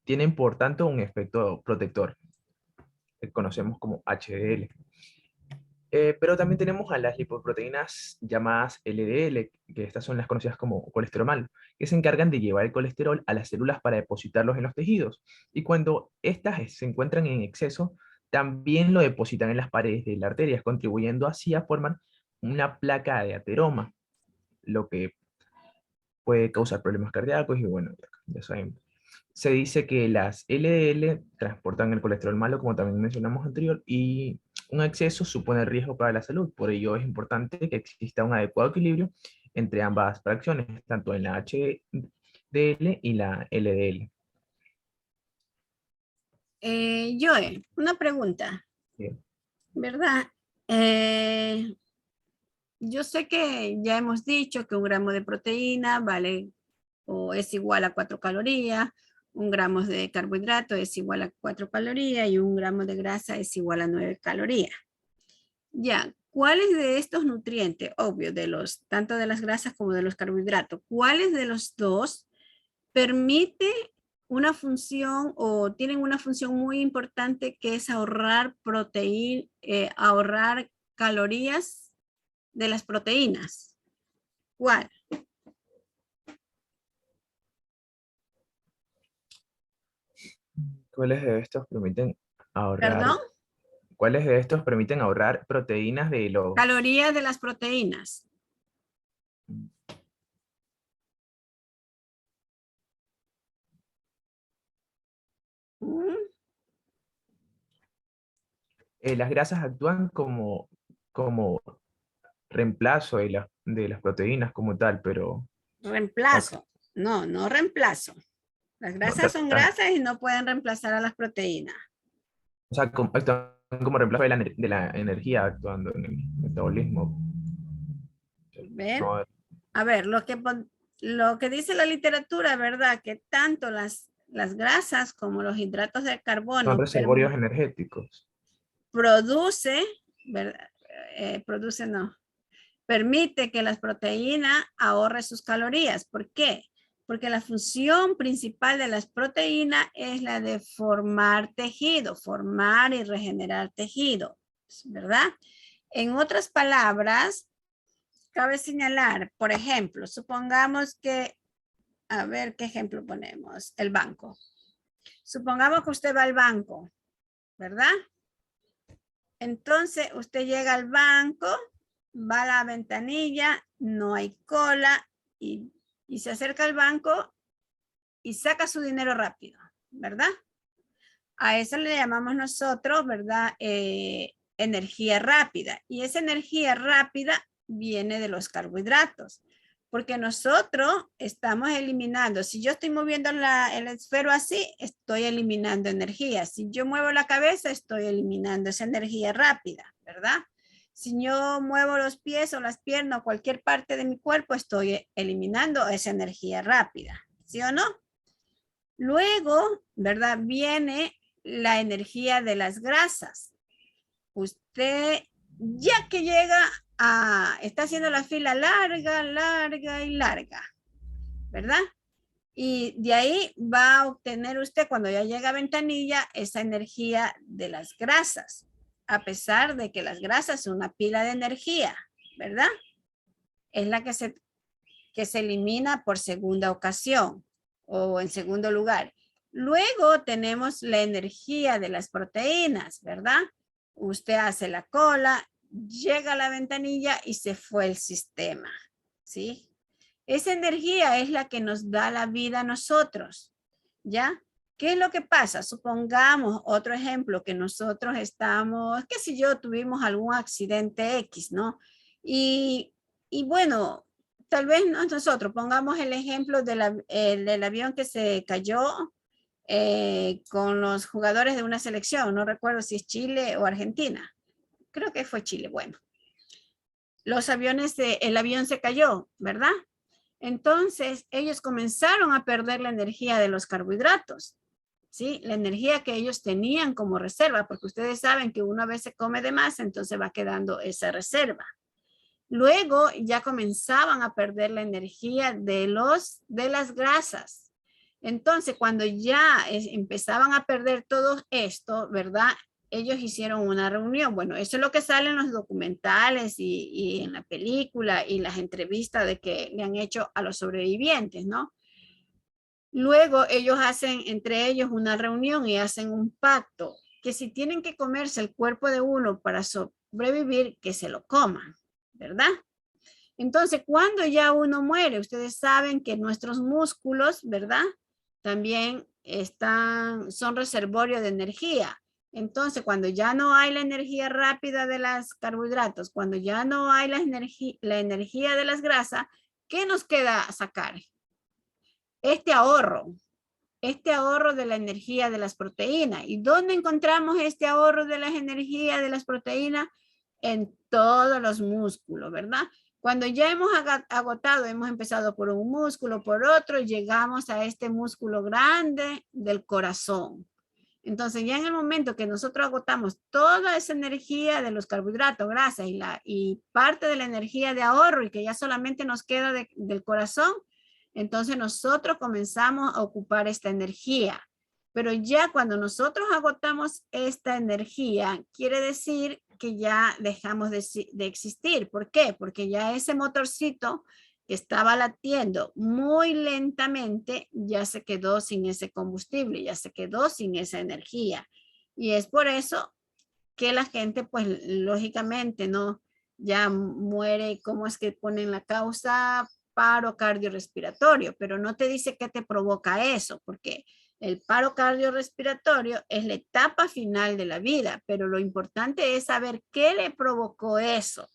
Tienen, por tanto, un efecto protector, que conocemos como HDL. Pero también tenemos a las lipoproteínas llamadas LDL, que estas son las conocidas como colesterol malo, que se encargan de llevar el colesterol a las células para depositarlos en los tejidos. Y cuando estas se encuentran en exceso, también lo depositan en las paredes de las arterias, contribuyendo así a formar una placa de ateroma, lo que puede causar problemas cardíacos y bueno, ya sabemos. Se dice que las LDL transportan el colesterol malo, como también mencionamos anterior, y un exceso supone riesgo para la salud. Por ello es importante que exista un adecuado equilibrio entre ambas fracciones, tanto en la HDL y la LDL. Joe, una pregunta. Bien. ¿Verdad? Yo sé que ya hemos dicho que 1 gramo de proteína vale o es igual a 4 calorías, 1 gramo de carbohidrato es igual a 4 calorías y 1 gramo de grasa es igual a 9 calorías. Ya, ¿cuáles de estos nutrientes, obvio, tanto de las grasas como de los carbohidratos, cuáles de los dos permite una función o tienen una función muy importante, que es ahorrar proteína, ahorrar calorías de las proteínas? ¿Cuál? ¿Cuáles de estos permiten ahorrar? ¿Perdón? ¿Cuáles de estos permiten ahorrar proteínas de los... Calorías de las proteínas. Las grasas actúan como reemplazo de las proteínas como tal, pero... Reemplazo. No, no reemplazo. Las grasas son grasas y no pueden reemplazar a las proteínas. O sea, actúan como reemplazo de la energía, actuando en el metabolismo. ¿Ven? No, a ver, lo que dice la literatura, ¿verdad? Que tanto las grasas como los hidratos de carbono son reservorios energéticos. Permite que las proteínas ahorren sus calorías. ¿Por qué? Porque la función principal de las proteínas es la de formar tejido, formar y regenerar tejido, ¿verdad? En otras palabras, cabe señalar, por ejemplo, supongamos que, a ver qué ejemplo ponemos, el banco. Supongamos que usted va al banco, ¿verdad? Entonces usted llega al banco, va a la ventanilla, no hay cola y se acerca al banco y saca su dinero rápido, ¿verdad? A eso le llamamos nosotros, ¿verdad? Energía rápida. Y esa energía rápida viene de los carbohidratos. Porque nosotros estamos eliminando, si yo estoy moviendo el esfero así, estoy eliminando energía. Si yo muevo la cabeza, estoy eliminando esa energía rápida, ¿verdad? Si yo muevo los pies o las piernas o cualquier parte de mi cuerpo, estoy eliminando esa energía rápida, ¿sí o no? Luego, ¿verdad? Viene la energía de las grasas. Usted, ya que llega está haciendo la fila larga, larga y larga, ¿verdad? Y de ahí va a obtener usted, cuando ya llega a ventanilla, esa energía de las grasas, a pesar de que las grasas son una pila de energía, ¿verdad? Es la que se elimina por segunda ocasión o en segundo lugar. Luego tenemos la energía de las proteínas, ¿verdad? Usted hace la cola, llega a la ventanilla y se fue el sistema, ¿sí? Esa energía es la que nos da la vida a nosotros, ¿ya? ¿Qué es lo que pasa? Supongamos, otro ejemplo, que nosotros estamos, qué sé yo, tuvimos algún accidente X, ¿no? Y bueno, tal vez nosotros pongamos el ejemplo del avión que se cayó con los jugadores de una selección, no recuerdo si es Chile o Argentina. Creo que fue Chile, bueno. El avión se cayó, ¿verdad? Entonces, ellos comenzaron a perder la energía de los carbohidratos, ¿sí? La energía que ellos tenían como reserva, porque ustedes saben que una vez se come de más, entonces va quedando esa reserva. Luego ya comenzaban a perder la energía de las grasas. Entonces, cuando ya empezaban a perder todo esto, ¿verdad? Ellos hicieron una reunión. Bueno, eso es lo que sale en los documentales y en la película y las entrevistas de que le han hecho a los sobrevivientes, ¿no? Luego ellos hacen entre ellos una reunión y hacen un pacto que si tienen que comerse el cuerpo de uno para sobrevivir, que se lo coman, ¿verdad? Entonces, cuando ya uno muere, ustedes saben que nuestros músculos, ¿verdad? También son reservorio de energía. Entonces, cuando ya no hay la energía rápida de los carbohidratos, cuando ya no hay la energía de las grasas, ¿qué nos queda sacar? Este ahorro de la energía de las proteínas. ¿Y dónde encontramos este ahorro de la energía de las proteínas? En todos los músculos, ¿verdad? Cuando ya hemos agotado, hemos empezado por un músculo, por otro, llegamos a este músculo grande del corazón. Entonces, ya en el momento que nosotros agotamos toda esa energía de los carbohidratos, grasas y parte de la energía de ahorro y que ya solamente nos queda del corazón, entonces nosotros comenzamos a ocupar esta energía. Pero ya cuando nosotros agotamos esta energía, quiere decir que ya dejamos de existir. ¿Por qué? Porque ya ese motorcito que estaba latiendo muy lentamente, ya se quedó sin ese combustible, ya se quedó sin esa energía. Y es por eso que la gente, pues lógicamente, ¿no? Ya muere. ¿Cómo es que ponen la causa? Paro cardiorrespiratorio, pero no te dice qué te provoca eso, porque el paro cardiorrespiratorio es la etapa final de la vida, pero lo importante es saber qué le provocó eso.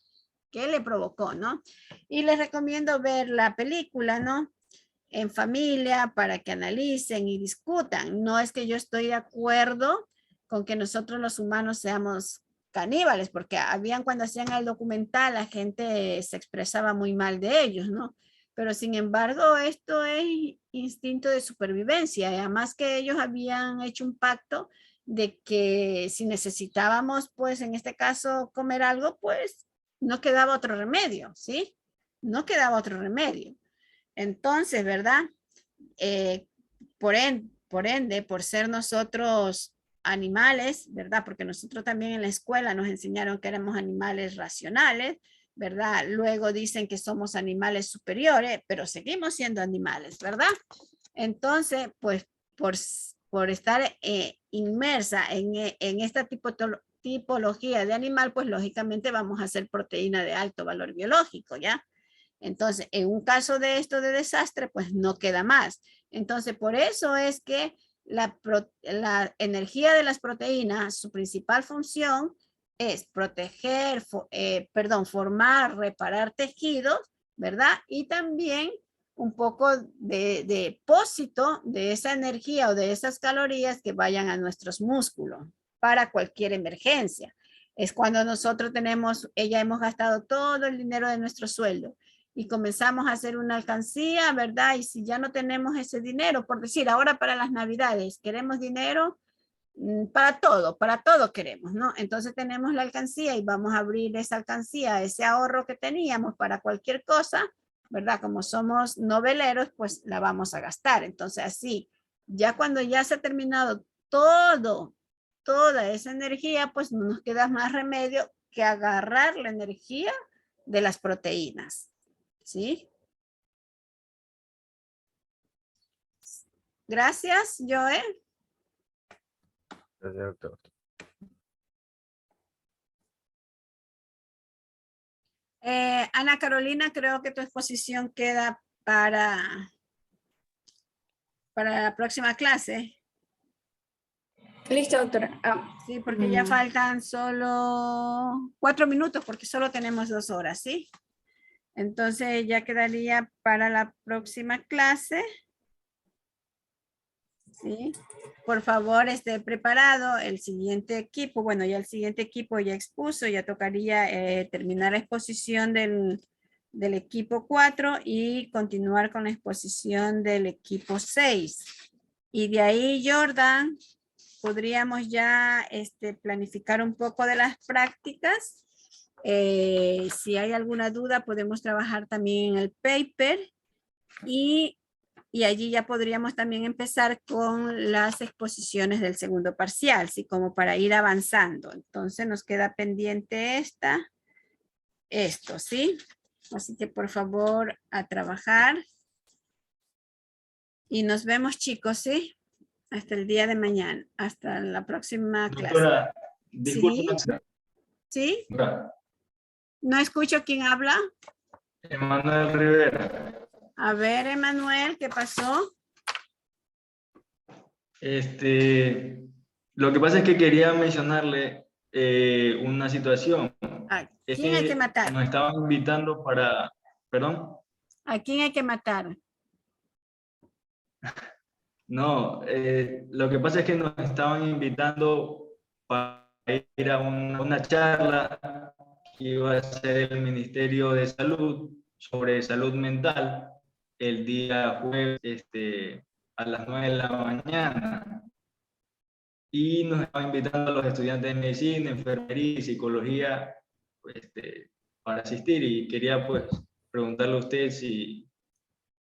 ¿Qué le provocó, no? Y les recomiendo ver la película, ¿no? En familia para que analicen y discutan. No es que yo estoy de acuerdo con que nosotros los humanos seamos caníbales, porque cuando hacían el documental la gente se expresaba muy mal de ellos, ¿no? Pero sin embargo esto es instinto de supervivencia. Además que ellos habían hecho un pacto de que si necesitábamos, pues en este caso comer algo, pues no quedaba otro remedio, ¿sí? No quedaba otro remedio. Entonces, ¿verdad? Por ende, por ser nosotros animales, ¿verdad? Porque nosotros también en la escuela nos enseñaron que éramos animales racionales, ¿verdad? Luego dicen que somos animales superiores, pero seguimos siendo animales, ¿verdad? Entonces, pues, por estar inmersa en esta tipología de animal, pues lógicamente vamos a hacer proteína de alto valor biológico, ¿ya? Entonces, en un caso de esto de desastre, pues no queda más. Entonces, por eso es que la energía de las proteínas, su principal función es proteger, formar, reparar tejidos, ¿verdad? Y también un poco de depósito de esa energía o de esas calorías que vayan a nuestros músculos para cualquier emergencia. Es cuando nosotros ya hemos gastado todo el dinero de nuestro sueldo y comenzamos a hacer una alcancía, ¿verdad? Y si ya no tenemos ese dinero, por decir, ahora para las Navidades, queremos dinero para todo queremos, ¿no? Entonces tenemos la alcancía y vamos a abrir esa alcancía, ese ahorro que teníamos para cualquier cosa, ¿verdad? Como somos noveleros, pues la vamos a gastar. Entonces así, ya cuando ya se ha terminado toda esa energía, pues no nos queda más remedio que agarrar la energía de las proteínas. ¿Sí? Gracias, Joel. Gracias, doctor. Ana Carolina, creo que tu exposición queda para la próxima clase. Listo, doctora. Sí, porque ya faltan solo 4 minutos, porque solo tenemos 2 horas, ¿sí? Entonces ya quedaría para la próxima clase. ¿Sí? Por favor, esté preparado. El siguiente equipo, bueno, ya el siguiente equipo ya expuso, ya tocaría terminar la exposición del equipo 4 y continuar con la exposición del equipo 6. Y de ahí, Jordan, podríamos ya planificar un poco de las prácticas. Si hay alguna duda, podemos trabajar también en el paper y allí ya podríamos también empezar con las exposiciones del segundo parcial, ¿sí? Como para ir avanzando. Entonces nos queda pendiente esto, ¿sí? Así que por favor a trabajar. Y nos vemos, chicos, ¿sí? Hasta el día de mañana, hasta la próxima clase. Doctora, disculpe. ¿Sí? ¿Sí? Doctora, No escucho quién habla. Emanuel Rivera. A ver, Emanuel, ¿qué pasó? Lo que pasa es que quería mencionarle una situación. ¿A quién hay que matar? Nos estaban invitando para... ¿Perdón? ¿A quién hay que matar? No, lo que pasa es que nos estaban invitando para ir a una charla que iba a hacer el Ministerio de Salud sobre salud mental el día jueves a las 9 de la mañana. Y nos estaban invitando a los estudiantes de medicina, enfermería y psicología para asistir. Y quería pues preguntarle a usted si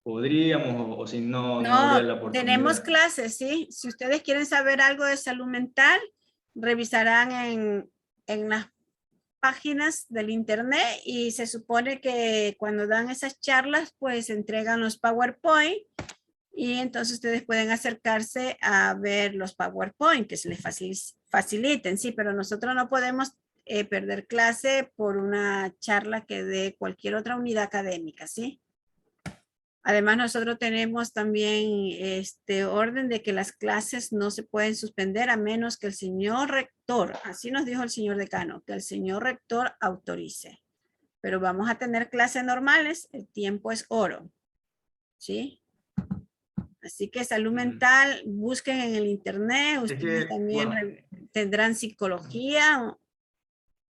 podríamos o si no habría la oportunidad. Tenemos clases, ¿sí? Si ustedes quieren saber algo de salud mental, revisarán en las páginas del internet y se supone que cuando dan esas charlas, pues entregan los PowerPoint y entonces ustedes pueden acercarse a ver los PowerPoint que se les faciliten, sí, pero nosotros no podemos perder clase por una charla que dé cualquier otra unidad académica, ¿sí? Además, nosotros tenemos también orden de que las clases no se pueden suspender a menos que el señor rector, así nos dijo el señor decano, que el señor rector autorice. Pero vamos a tener clases normales, el tiempo es oro. ¿Sí? Así que salud mental, busquen en el internet, ustedes también tendrán psicología,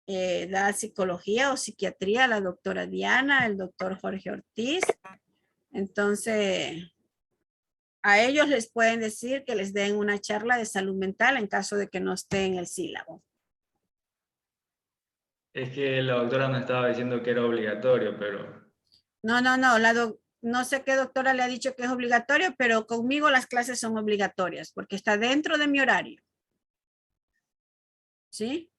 da psicología o psiquiatría la doctora Diana, el doctor Jorge Ortiz. Entonces, a ellos les pueden decir que les den una charla de salud mental en caso de que no esté en el sílabo. Es que la doctora nos estaba diciendo que era obligatorio, pero... No, no sé qué doctora le ha dicho que es obligatorio, pero conmigo las clases son obligatorias porque está dentro de mi horario. ¿Sí?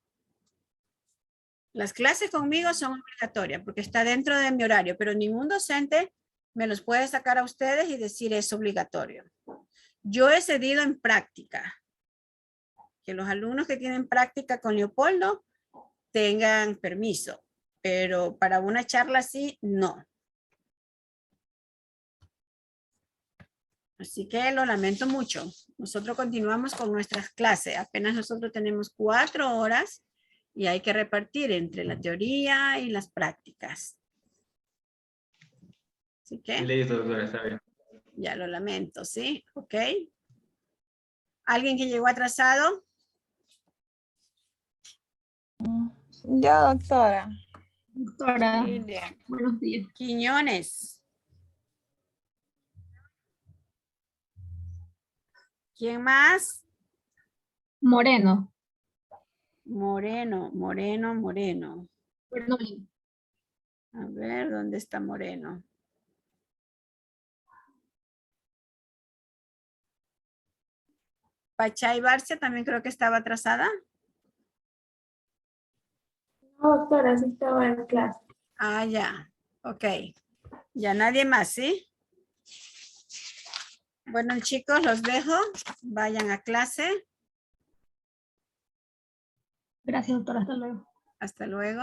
Las clases conmigo son obligatorias porque está dentro de mi horario, pero ningún docente me los puede sacar a ustedes y decir es obligatorio. Yo he cedido en práctica. Que los alumnos que tienen práctica con Leopoldo tengan permiso, pero para una charla así, no. Así que lo lamento mucho. Nosotros continuamos con nuestras clases. Apenas nosotros tenemos 4 horas y hay que repartir entre la teoría y las prácticas. Así que Listo, doctora, está bien. ya lo lamento, ¿sí? Ok. ¿Alguien que llegó atrasado? Yo, doctora. Doctora, Lilia. buenos días. Quiñones. ¿Quién más? Moreno. Moreno. Moreno. A ver, ¿dónde está Moreno? Pachay Barcia también creo que estaba atrasada. No, doctora, sí estaba en clase. Ah, ya. Ok. Ya nadie más, ¿sí? Bueno, chicos, los dejo. Vayan a clase. Gracias, doctora. Hasta luego. Hasta luego.